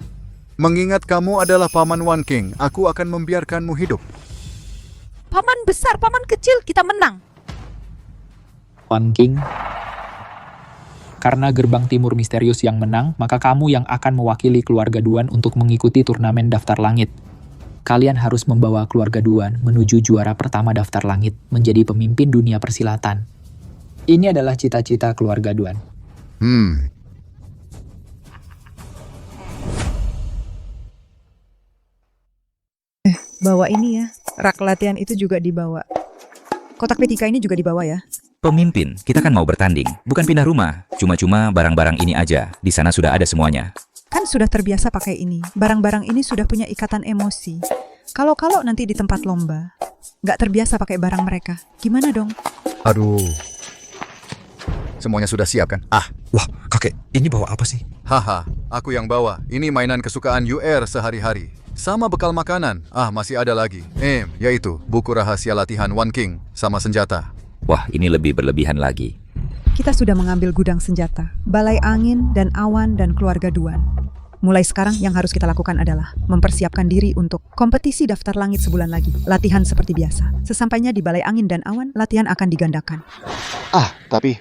Speaker 1: Mengingat kamu adalah paman Wan King, aku akan membiarkanmu hidup.
Speaker 19: Paman besar, paman kecil, kita menang.
Speaker 17: Wan King, karena gerbang timur misterius yang menang, maka kamu yang akan mewakili keluarga Duan untuk mengikuti turnamen daftar langit. Kalian harus membawa keluarga Duan menuju juara pertama daftar langit, menjadi pemimpin dunia persilatan. Ini adalah cita-cita keluarga Duan.
Speaker 6: Bawa ini ya. Rak latihan itu juga dibawa. Kotak P3 ini juga dibawa ya.
Speaker 12: Pemimpin, kita kan mau bertanding, bukan pindah rumah. Cuma-cuma barang-barang ini aja. Di sana sudah ada semuanya.
Speaker 6: Kan sudah terbiasa pakai ini. Barang-barang ini sudah punya ikatan emosi. Kalau nanti di tempat lomba, nggak terbiasa pakai barang mereka. Gimana dong?
Speaker 1: Aduh. Semuanya sudah siap kan?
Speaker 7: Wah, kakek, ini bawa apa sih?
Speaker 1: Haha, aku yang bawa. Ini mainan kesukaan UR sehari-hari. Sama bekal makanan. Masih ada lagi. Yaitu buku rahasia latihan Wan King sama senjata.
Speaker 12: Wah, ini lebih berlebihan lagi.
Speaker 6: Kita sudah mengambil gudang senjata, balai angin, dan awan, dan keluarga Duan. Mulai sekarang yang harus kita lakukan adalah mempersiapkan diri untuk kompetisi daftar langit sebulan lagi. Latihan seperti biasa. Sesampainya di balai angin dan awan, latihan akan digandakan.
Speaker 11: Tapi...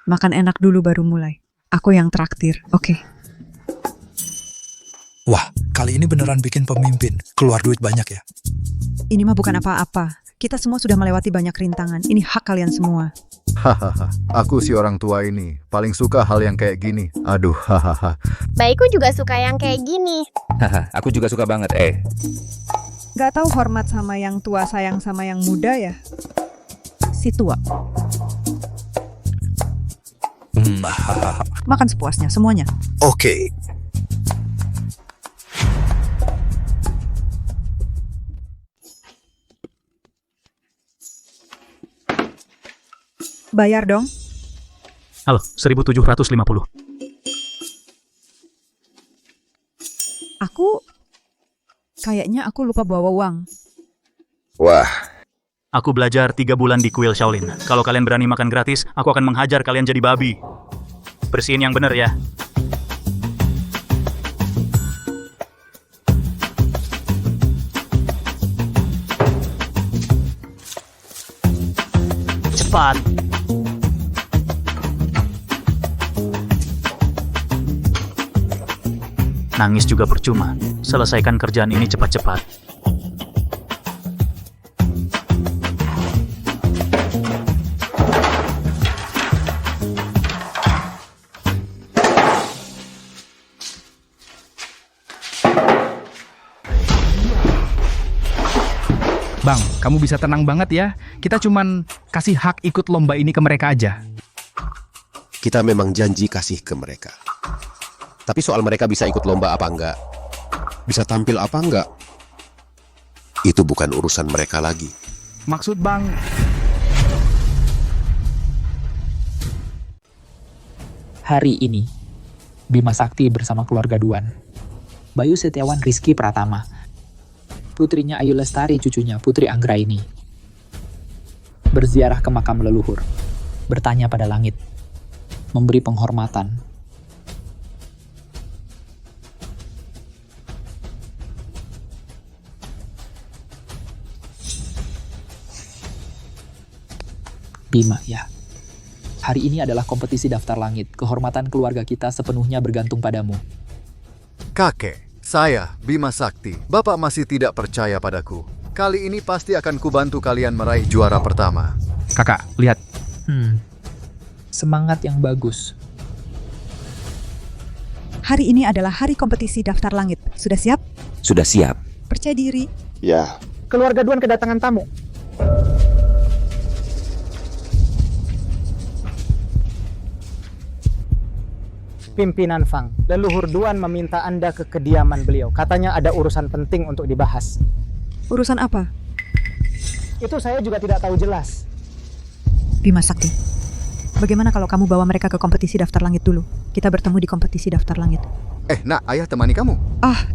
Speaker 6: Makan enak dulu baru mulai. Aku yang traktir, oke?
Speaker 7: Wah, kali ini beneran bikin pemimpin. Keluar duit banyak ya?
Speaker 6: Ini mah bukan apa-apa. Kita semua sudah melewati banyak rintangan. Ini hak kalian semua.
Speaker 1: Hahaha, aku si orang tua ini paling suka hal yang kayak gini. Aduh, hahaha.
Speaker 5: Baikku juga suka yang kayak gini.
Speaker 12: Haha, aku juga suka banget,
Speaker 6: Gak tahu hormat sama yang tua, sayang sama yang muda ya? Si tua. Makan sepuasnya, semuanya.
Speaker 7: Oke.
Speaker 6: Bayar dong.
Speaker 21: Halo, 1750.
Speaker 6: Kayaknya aku lupa bawa uang.
Speaker 21: Wah. Aku belajar 3 bulan di kuil Shaolin. Kalau kalian berani makan gratis, aku akan menghajar kalian jadi babi. Bersihin yang bener ya. Cepat. Nangis juga percuma. Selesaikan kerjaan ini cepat-cepat.
Speaker 9: Bang, kamu bisa tenang banget ya. Kita cuman kasih hak ikut lomba ini ke mereka aja.
Speaker 18: Kita memang janji kasih ke mereka. Tapi soal mereka bisa ikut lomba apa enggak, bisa tampil apa enggak, itu bukan urusan mereka lagi.
Speaker 9: Maksud Bang...
Speaker 17: Hari ini, Bima Sakti bersama keluarga Duan, Bayu Setiawan Rizky Pratama, putrinya Ayu Lestari, cucunya Putri Anggraini, berziarah ke makam leluhur, bertanya pada langit, memberi penghormatan. Bima, ya. Hari ini adalah kompetisi daftar langit. Kehormatan keluarga kita sepenuhnya bergantung padamu.
Speaker 1: Kakek, saya, Bima Sakti. Bapak masih tidak percaya padaku. Kali ini pasti akan kubantu kalian meraih juara pertama.
Speaker 9: Kakak, lihat.
Speaker 17: Semangat yang bagus.
Speaker 6: Hari ini adalah hari kompetisi daftar langit. Sudah siap?
Speaker 2: Sudah siap.
Speaker 6: Percaya diri.
Speaker 11: Ya.
Speaker 20: Keluarga Duan kedatangan tamu. Pimpinan Fang, leluhur Duan meminta Anda ke kediaman beliau. Katanya ada urusan penting untuk dibahas.
Speaker 6: Urusan apa?
Speaker 20: Itu saya juga tidak tahu jelas.
Speaker 6: Bima Sakti, bagaimana kalau kamu bawa mereka ke kompetisi daftar langit dulu? Kita bertemu di kompetisi daftar langit.
Speaker 1: Nak, ayah temani kamu.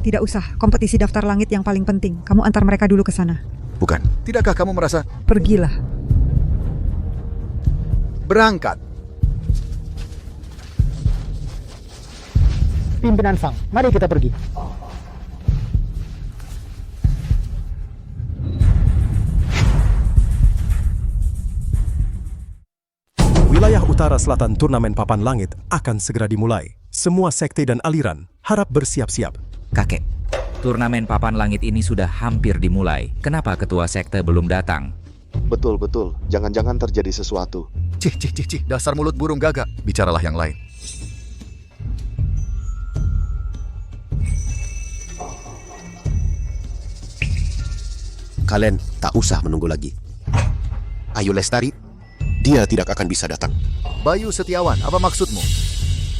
Speaker 6: Tidak usah. Kompetisi daftar langit yang paling penting. Kamu antar mereka dulu ke sana.
Speaker 1: Bukan. Tidakkah kamu merasa...
Speaker 6: Pergilah.
Speaker 1: Berangkat.
Speaker 20: Pimpinan Fang, mari kita pergi.
Speaker 13: Wilayah utara selatan turnamen papan langit akan segera dimulai. Semua sekte dan aliran harap bersiap-siap.
Speaker 12: Kakek, turnamen papan langit ini sudah hampir dimulai. Kenapa ketua sekte belum datang?
Speaker 11: Betul. Jangan-jangan terjadi sesuatu.
Speaker 1: Cih, dasar mulut burung gagak. Bicaralah yang lain.
Speaker 18: Kalian tak usah menunggu lagi. Ayu Lestari, dia tidak akan bisa datang.
Speaker 1: Bayu Setiawan, apa maksudmu?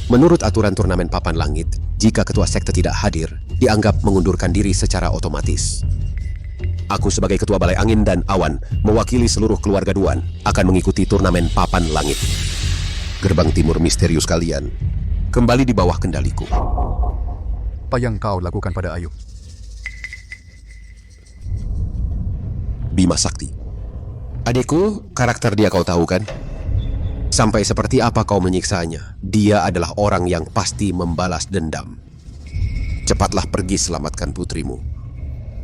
Speaker 18: Menurut aturan turnamen papan langit, jika ketua sekte tidak hadir, dianggap mengundurkan diri secara otomatis. Aku sebagai ketua Balai Angin dan Awan, mewakili seluruh keluarga Duan, akan mengikuti turnamen papan langit. Gerbang timur misterius kalian kembali di bawah kendaliku.
Speaker 1: Apa yang kau lakukan pada Ayu?
Speaker 18: Bima Sakti. Adikku, karakter dia kau tahu kan? Sampai seperti apa kau menyiksanya? Dia adalah orang yang pasti membalas dendam. Cepatlah pergi selamatkan putrimu.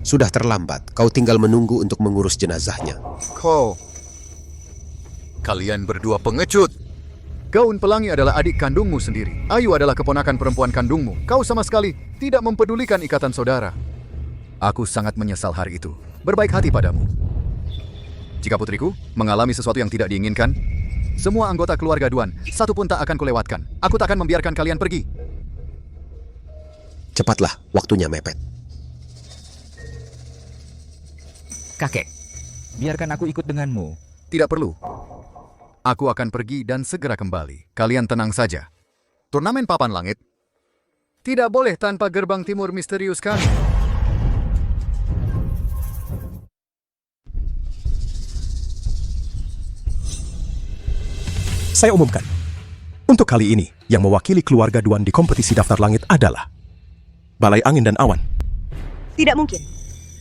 Speaker 18: Sudah terlambat, kau tinggal menunggu untuk mengurus jenazahnya.
Speaker 1: Kalian berdua pengecut. Gaun Pelangi adalah adik kandungmu sendiri. Ayu adalah keponakan perempuan kandungmu. Kau sama sekali tidak mempedulikan ikatan saudara. Aku sangat menyesal hari itu. Berbaik hati padamu. Jika putriku mengalami sesuatu yang tidak diinginkan, semua anggota keluarga Duan, satu pun tak akan kulewatkan. Aku tak akan membiarkan kalian pergi.
Speaker 18: Cepatlah, waktunya mepet.
Speaker 12: Kakek, biarkan aku ikut denganmu.
Speaker 1: Tidak perlu. Aku akan pergi dan segera kembali. Kalian tenang saja. Turnamen papan langit tidak boleh tanpa gerbang timur misterius kami.
Speaker 13: Saya umumkan, Untuk kali ini, yang mewakili keluarga Duan di kompetisi daftar langit adalah Balai Angin dan Awan.
Speaker 14: Tidak mungkin.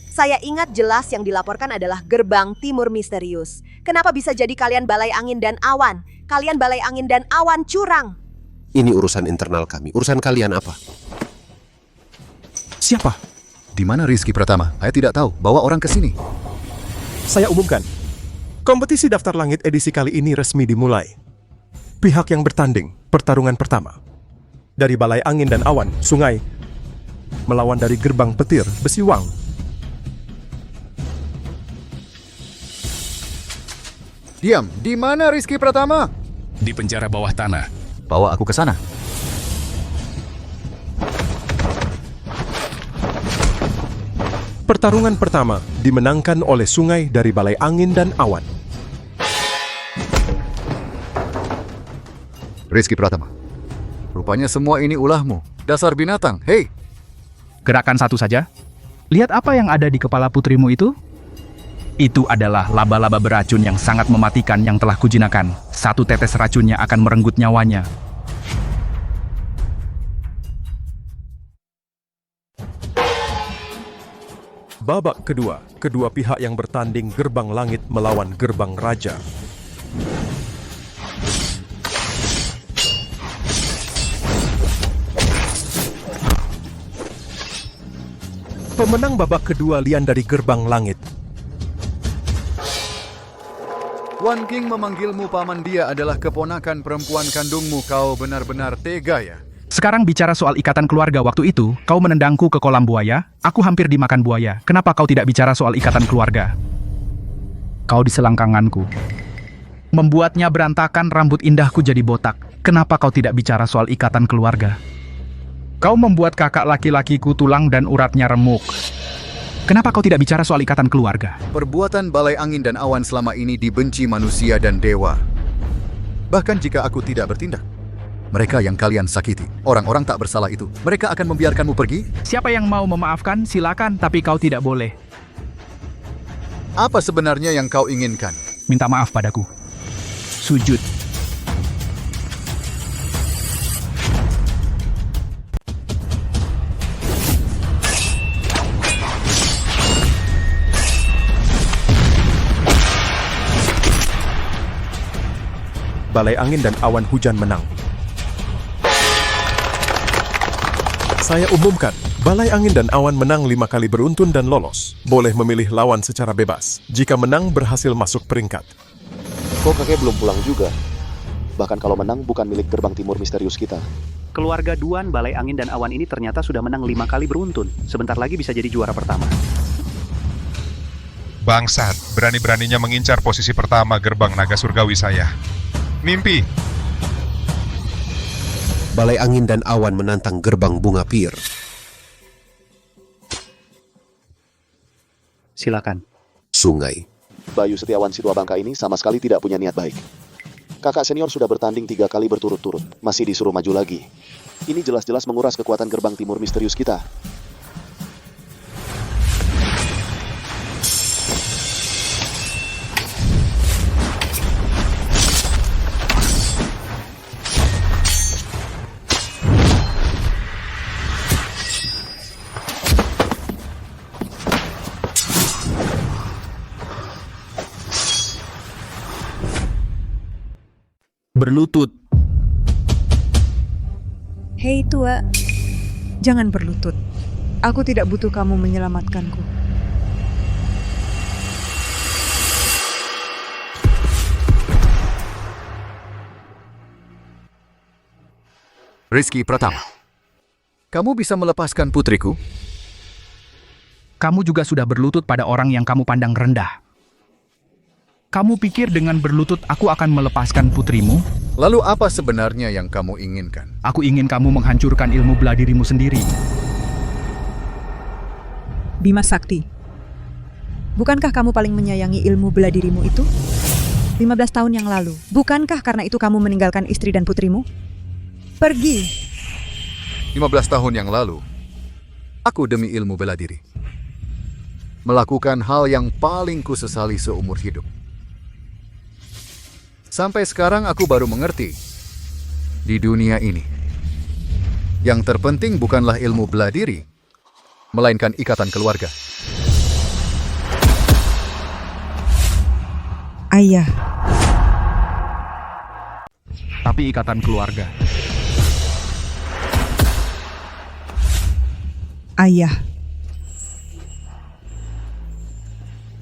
Speaker 14: Saya ingat jelas yang dilaporkan adalah Gerbang Timur Misterius. Kenapa bisa jadi kalian Balai Angin dan Awan? Kalian Balai Angin dan Awan curang.
Speaker 18: Ini urusan internal kami. Urusan kalian apa?
Speaker 13: Siapa?
Speaker 1: Di mana Rizky Pratama? Saya tidak tahu. Bawa orang ke sini.
Speaker 13: Saya umumkan. Kompetisi daftar langit edisi kali ini resmi dimulai. Pihak yang bertanding, pertarungan pertama. Dari Balai Angin dan Awan, Sungai, melawan dari Gerbang Petir, Besiwang.
Speaker 1: Diam, di mana Rizky Pratama?
Speaker 15: Di penjara bawah tanah.
Speaker 1: Bawa aku ke sana.
Speaker 13: Pertarungan pertama dimenangkan oleh Sungai dari Balai Angin dan Awan.
Speaker 1: Rizky Pratama, rupanya semua ini ulahmu. Dasar binatang, hei!
Speaker 9: Gerakan satu saja. Lihat apa yang ada di kepala putrimu itu? Itu adalah laba-laba beracun yang sangat mematikan yang telah kujinakan. Satu tetes racunnya akan merenggut nyawanya.
Speaker 13: Babak kedua, kedua pihak yang bertanding Gerbang Langit melawan Gerbang Raja. Pemenang babak kedua Lian dari Gerbang Langit.
Speaker 1: Wan King memanggilmu paman, dia adalah keponakan perempuan kandungmu. Kau benar-benar tega ya?
Speaker 9: Sekarang bicara soal ikatan keluarga. Waktu itu, kau menendangku ke kolam buaya, aku hampir dimakan buaya. Kenapa kau tidak bicara soal ikatan keluarga? Kau di selangkanganku. Membuatnya berantakan, rambut indahku jadi botak. Kenapa kau tidak bicara soal ikatan keluarga? Kau membuat kakak laki-lakiku tulang dan uratnya remuk. Kenapa kau tidak bicara soal ikatan keluarga?
Speaker 1: Perbuatan Balai Angin dan Awan selama ini dibenci manusia dan dewa. Bahkan jika aku tidak bertindak, mereka yang kalian sakiti, orang-orang tak bersalah itu, mereka akan membiarkanmu pergi?
Speaker 9: Siapa yang mau memaafkan, silakan, tapi kau tidak boleh.
Speaker 1: Apa sebenarnya yang kau inginkan?
Speaker 9: Minta maaf padaku. Sujud.
Speaker 13: Balai Angin dan Awan Hujan menang. Saya umumkan, Balai Angin dan Awan menang 5 kali beruntun dan lolos. Boleh memilih lawan secara bebas. Jika menang, berhasil masuk peringkat.
Speaker 11: Kok kakek belum pulang juga? Bahkan kalau menang, bukan milik Gerbang Timur Misterius kita.
Speaker 8: Keluarga Duan, Balai Angin dan Awan ini ternyata sudah menang 5 kali beruntun. Sebentar lagi bisa jadi juara pertama.
Speaker 22: Bangsat, berani-beraninya mengincar posisi pertama Gerbang Naga Surgawi saya. Mimpi.
Speaker 18: Balai Angin dan Awan menantang Gerbang Bunga Pir.
Speaker 8: Silakan.
Speaker 18: Sungai.
Speaker 11: Bayu Setiawan Situa Bangka ini sama sekali tidak punya niat baik. Kakak senior sudah bertanding 3 kali berturut-turut, masih disuruh maju lagi. Ini jelas-jelas menguras kekuatan Gerbang Timur Misterius kita.
Speaker 9: Berlutut.
Speaker 6: Hei tua, jangan berlutut. Aku tidak butuh kamu menyelamatkanku.
Speaker 1: Rizky Pratama, kamu bisa melepaskan putriku?
Speaker 9: Kamu juga sudah berlutut pada orang yang kamu pandang rendah. Kamu pikir dengan berlutut aku akan melepaskan putrimu?
Speaker 1: Lalu apa sebenarnya yang kamu inginkan?
Speaker 9: Aku ingin kamu menghancurkan ilmu bela dirimu sendiri.
Speaker 6: Bima Sakti, bukankah kamu paling menyayangi ilmu bela dirimu itu? 15 tahun yang lalu, bukankah karena itu kamu meninggalkan istri dan putrimu? Pergi.
Speaker 1: 15 tahun yang lalu, aku demi ilmu bela diri melakukan hal yang paling kusesali seumur hidup. Sampai sekarang aku baru mengerti di dunia ini. Yang terpenting bukanlah ilmu bela diri, melainkan ikatan keluarga.
Speaker 6: Ayah,
Speaker 9: Tapi ikatan keluarga.
Speaker 6: ayah.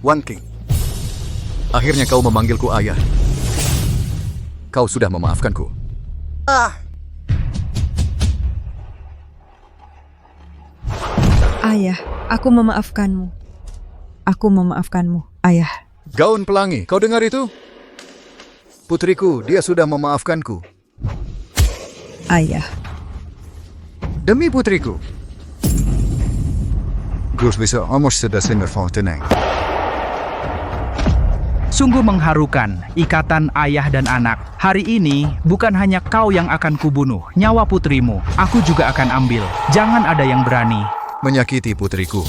Speaker 1: Wan King, akhirnya kau memanggilku ayah. Kau sudah memaafkanku.
Speaker 6: Ayah, aku memaafkanmu. Aku memaafkanmu, ayah.
Speaker 1: Gaun Pelangi, kau dengar itu? Putriku, dia sudah memaafkanku.
Speaker 6: Ayah.
Speaker 1: Demi putriku. Gus bisa almost sudah slinger tenang.
Speaker 9: Sungguh mengharukan, ikatan ayah dan anak. Hari ini, bukan hanya kau yang akan kubunuh, nyawa putrimu, aku juga akan ambil. Jangan ada yang berani
Speaker 1: menyakiti putriku.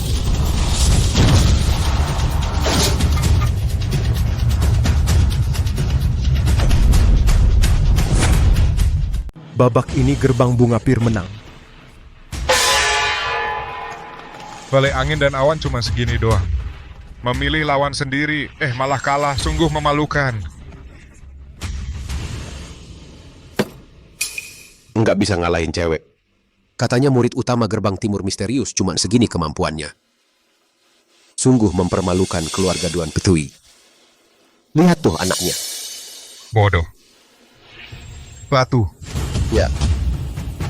Speaker 13: Babak ini gerbang bunga pir menang.
Speaker 22: Balai angin dan awan cuma segini doang. Memilih lawan sendiri, malah kalah, sungguh memalukan.
Speaker 18: Nggak bisa ngalahin cewek. Katanya murid utama gerbang timur misterius cuma segini kemampuannya. Sungguh mempermalukan keluarga Duan Petui. Lihat tuh anaknya.
Speaker 22: Bodoh. Batu.
Speaker 18: Ya.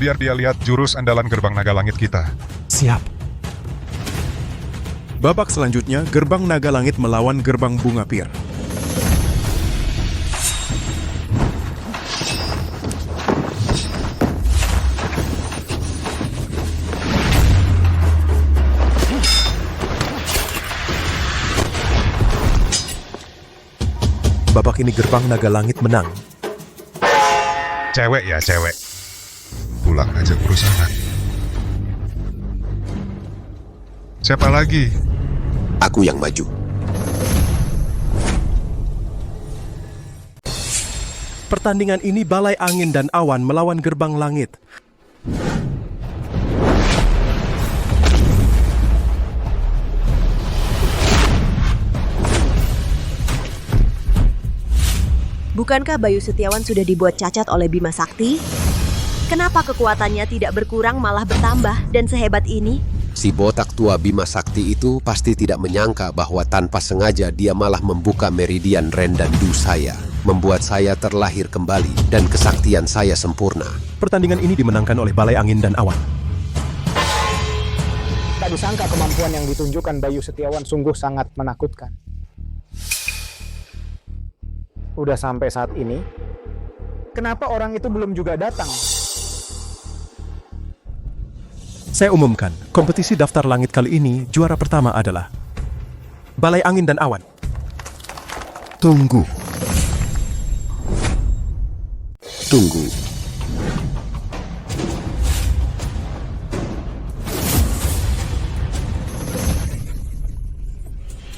Speaker 22: Biar dia lihat jurus andalan gerbang naga langit kita.
Speaker 13: Siap. Babak selanjutnya, gerbang naga langit melawan gerbang bunga pir. Babak ini gerbang naga langit menang.
Speaker 22: Cewek ya, cewek. Pulang aja perusahaan. Siapa lagi?
Speaker 18: Aku yang maju.
Speaker 13: Pertandingan ini balai angin dan awan melawan gerbang langit.
Speaker 14: Bukankah Bayu Setiawan sudah dibuat cacat oleh Bima Sakti? Kenapa kekuatannya tidak berkurang malah bertambah dan sehebat ini?
Speaker 18: Si botak tua Bima Sakti itu pasti tidak menyangka bahwa tanpa sengaja dia malah membuka meridian Ren dan Du saya. Membuat saya terlahir kembali dan kesaktian saya sempurna.
Speaker 13: Pertandingan ini dimenangkan oleh balai angin dan awan.
Speaker 20: Tak disangka kemampuan yang ditunjukkan Bayu Setiawan sungguh sangat menakutkan. Udah sampai saat ini, kenapa orang itu belum juga datang?
Speaker 13: Saya umumkan, kompetisi daftar langit kali ini juara pertama adalah balai angin dan awan.
Speaker 1: Tunggu.
Speaker 18: Tunggu.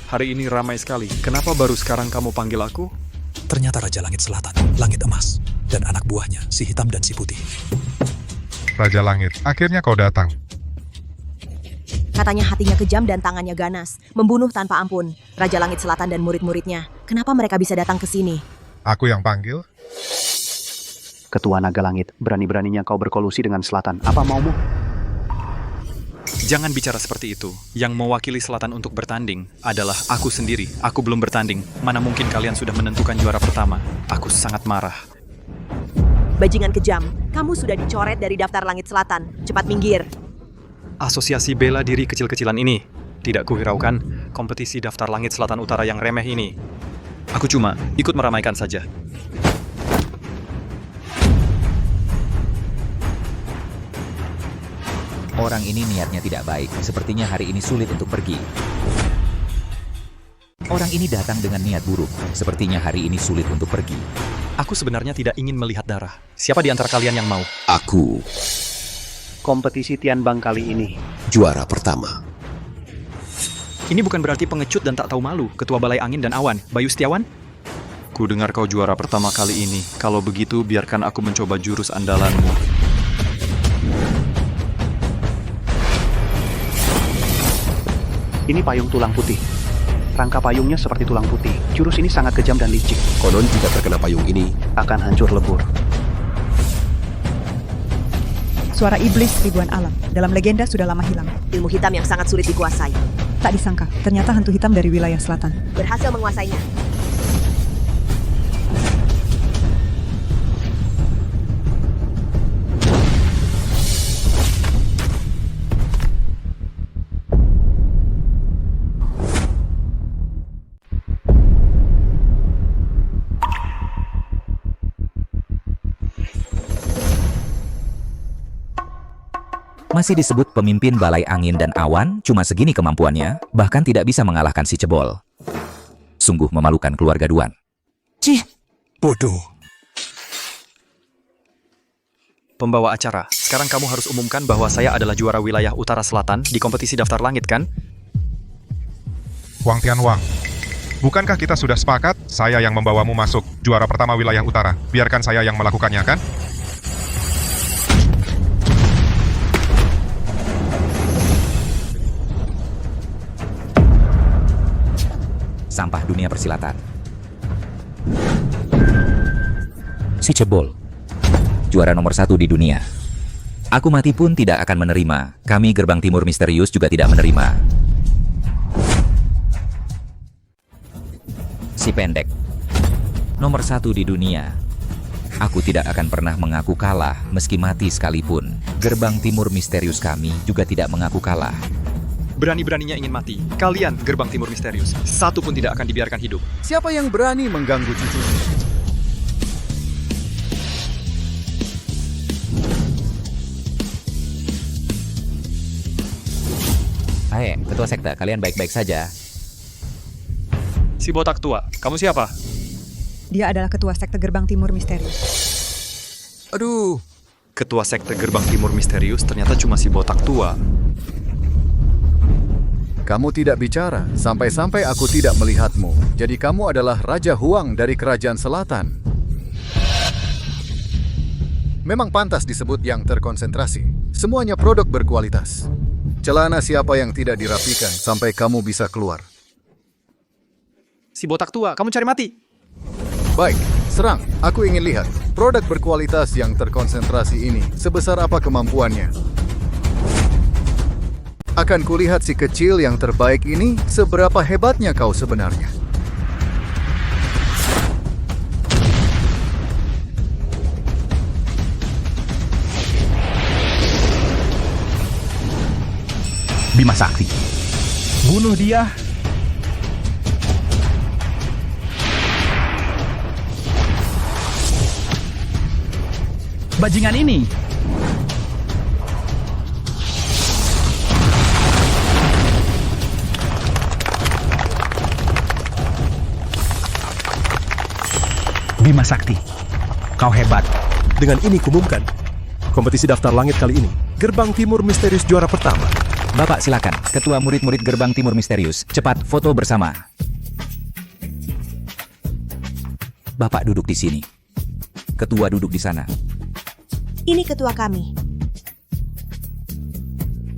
Speaker 3: Hari ini ramai sekali. Kenapa baru sekarang kamu panggil aku?
Speaker 7: Ternyata Raja Langit Selatan, Langit Emas, dan anak buahnya, si hitam dan si putih.
Speaker 22: Raja Langit, akhirnya kau datang.
Speaker 14: Katanya hatinya kejam dan tangannya ganas, membunuh tanpa ampun. Raja Langit Selatan dan murid-muridnya. Kenapa mereka bisa datang ke sini?
Speaker 22: Aku yang panggil?
Speaker 8: Ketua Naga Langit, berani-beraninya kau berkolusi dengan Selatan. Apa maumu?
Speaker 3: Jangan bicara seperti itu. Yang mewakili Selatan untuk bertanding adalah aku sendiri. Aku belum bertanding. Mana mungkin kalian sudah menentukan juara pertama. Aku sangat marah.
Speaker 14: Bajingan kejam, kamu sudah dicoret dari daftar Langit Selatan. Cepat minggir.
Speaker 3: Asosiasi bela diri kecil-kecilan ini. Tidak kuhiraukan kompetisi daftar Langit Selatan Utara yang remeh ini. Aku cuma ikut meramaikan saja.
Speaker 12: Orang ini niatnya tidak baik, sepertinya hari ini sulit untuk pergi. Orang ini datang dengan niat buruk, sepertinya hari ini sulit untuk pergi.
Speaker 3: Aku sebenarnya tidak ingin melihat darah. Siapa di antara kalian yang mau?
Speaker 18: Aku.
Speaker 8: Kompetisi Tianbang kali ini
Speaker 18: juara pertama.
Speaker 3: Ini bukan berarti pengecut dan tak tahu malu, Ketua Balai Angin dan Awan, Bayu Setiawan? Ku dengar kau juara pertama kali ini. Kalau begitu, biarkan aku mencoba jurus andalanmu.
Speaker 10: Ini payung tulang putih. Rangka payungnya seperti tulang putih. Jurus ini sangat kejam dan licik.
Speaker 18: Konon jika terkena payung ini,
Speaker 10: akan hancur lebur.
Speaker 6: Suara iblis ribuan alam. Dalam legenda sudah lama hilang.
Speaker 14: Ilmu hitam yang sangat sulit dikuasai.
Speaker 6: Tak disangka, ternyata hantu hitam dari wilayah selatan.
Speaker 14: Berhasil menguasainya.
Speaker 12: Masih disebut pemimpin balai angin dan awan, cuma segini kemampuannya, bahkan tidak bisa mengalahkan si cebol. Sungguh memalukan keluarga Duan.
Speaker 7: Cih, bodoh.
Speaker 3: Pembawa acara, sekarang kamu harus umumkan bahwa saya adalah juara wilayah utara selatan di kompetisi daftar langit, kan?
Speaker 22: Wang Tianwang, bukankah kita sudah sepakat saya yang membawamu masuk juara pertama wilayah utara? Biarkan saya yang melakukannya, kan?
Speaker 12: Sampah dunia persilatan. Si cebol, juara nomor 1 di dunia. Aku mati pun tidak akan menerima. Kami Gerbang Timur Misterius juga tidak menerima. Si pendek, nomor 1 di dunia. Aku tidak akan pernah mengaku kalah meski mati sekalipun. Gerbang Timur Misterius kami juga tidak mengaku kalah.
Speaker 3: Berani-beraninya ingin mati. Kalian, Gerbang Timur Misterius, satu pun tidak akan dibiarkan hidup.
Speaker 1: Siapa yang berani mengganggu cucu?
Speaker 12: Hai, ketua sekte, kalian baik-baik saja.
Speaker 3: Si botak tua, kamu siapa?
Speaker 6: Dia adalah ketua sekte Gerbang Timur Misterius.
Speaker 3: Aduh, ketua sekte Gerbang Timur Misterius ternyata cuma si botak tua.
Speaker 1: Kamu tidak bicara, sampai-sampai aku tidak melihatmu. Jadi kamu adalah Raja Huang dari Kerajaan Selatan. Memang pantas disebut yang terkonsentrasi. Semuanya produk berkualitas. Celana siapa yang tidak dirapikan sampai kamu bisa keluar.
Speaker 3: Si botak tua, kamu cari mati.
Speaker 1: Baik, serang. Aku ingin lihat produk berkualitas yang terkonsentrasi ini sebesar apa kemampuannya. Akan kulihat si kecil yang terbaik ini seberapa hebatnya kau sebenarnya.
Speaker 9: Bima Sakti. Bunuh dia. Bajingan ini. Bima Sakti, kau hebat.
Speaker 13: Dengan ini kumumkan, kompetisi daftar langit kali ini, Gerbang Timur Misterius juara pertama.
Speaker 12: Bapak silakan, ketua murid-murid Gerbang Timur Misterius, cepat foto bersama. Bapak duduk di sini. Ketua duduk di sana.
Speaker 14: Ini ketua kami.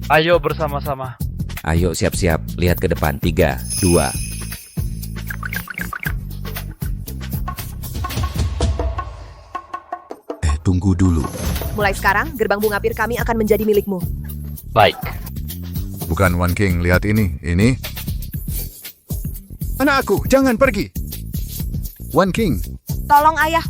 Speaker 16: Ayo bersama-sama.
Speaker 12: Ayo siap-siap, lihat ke depan. 3, 2.
Speaker 18: Tunggu dulu.
Speaker 14: Mulai sekarang, gerbang bunga pir kami akan menjadi milikmu.
Speaker 16: Baik.
Speaker 1: Bukan Wan King, lihat ini. Ini. Anakku, jangan pergi. Wan King.
Speaker 14: Tolong ayah,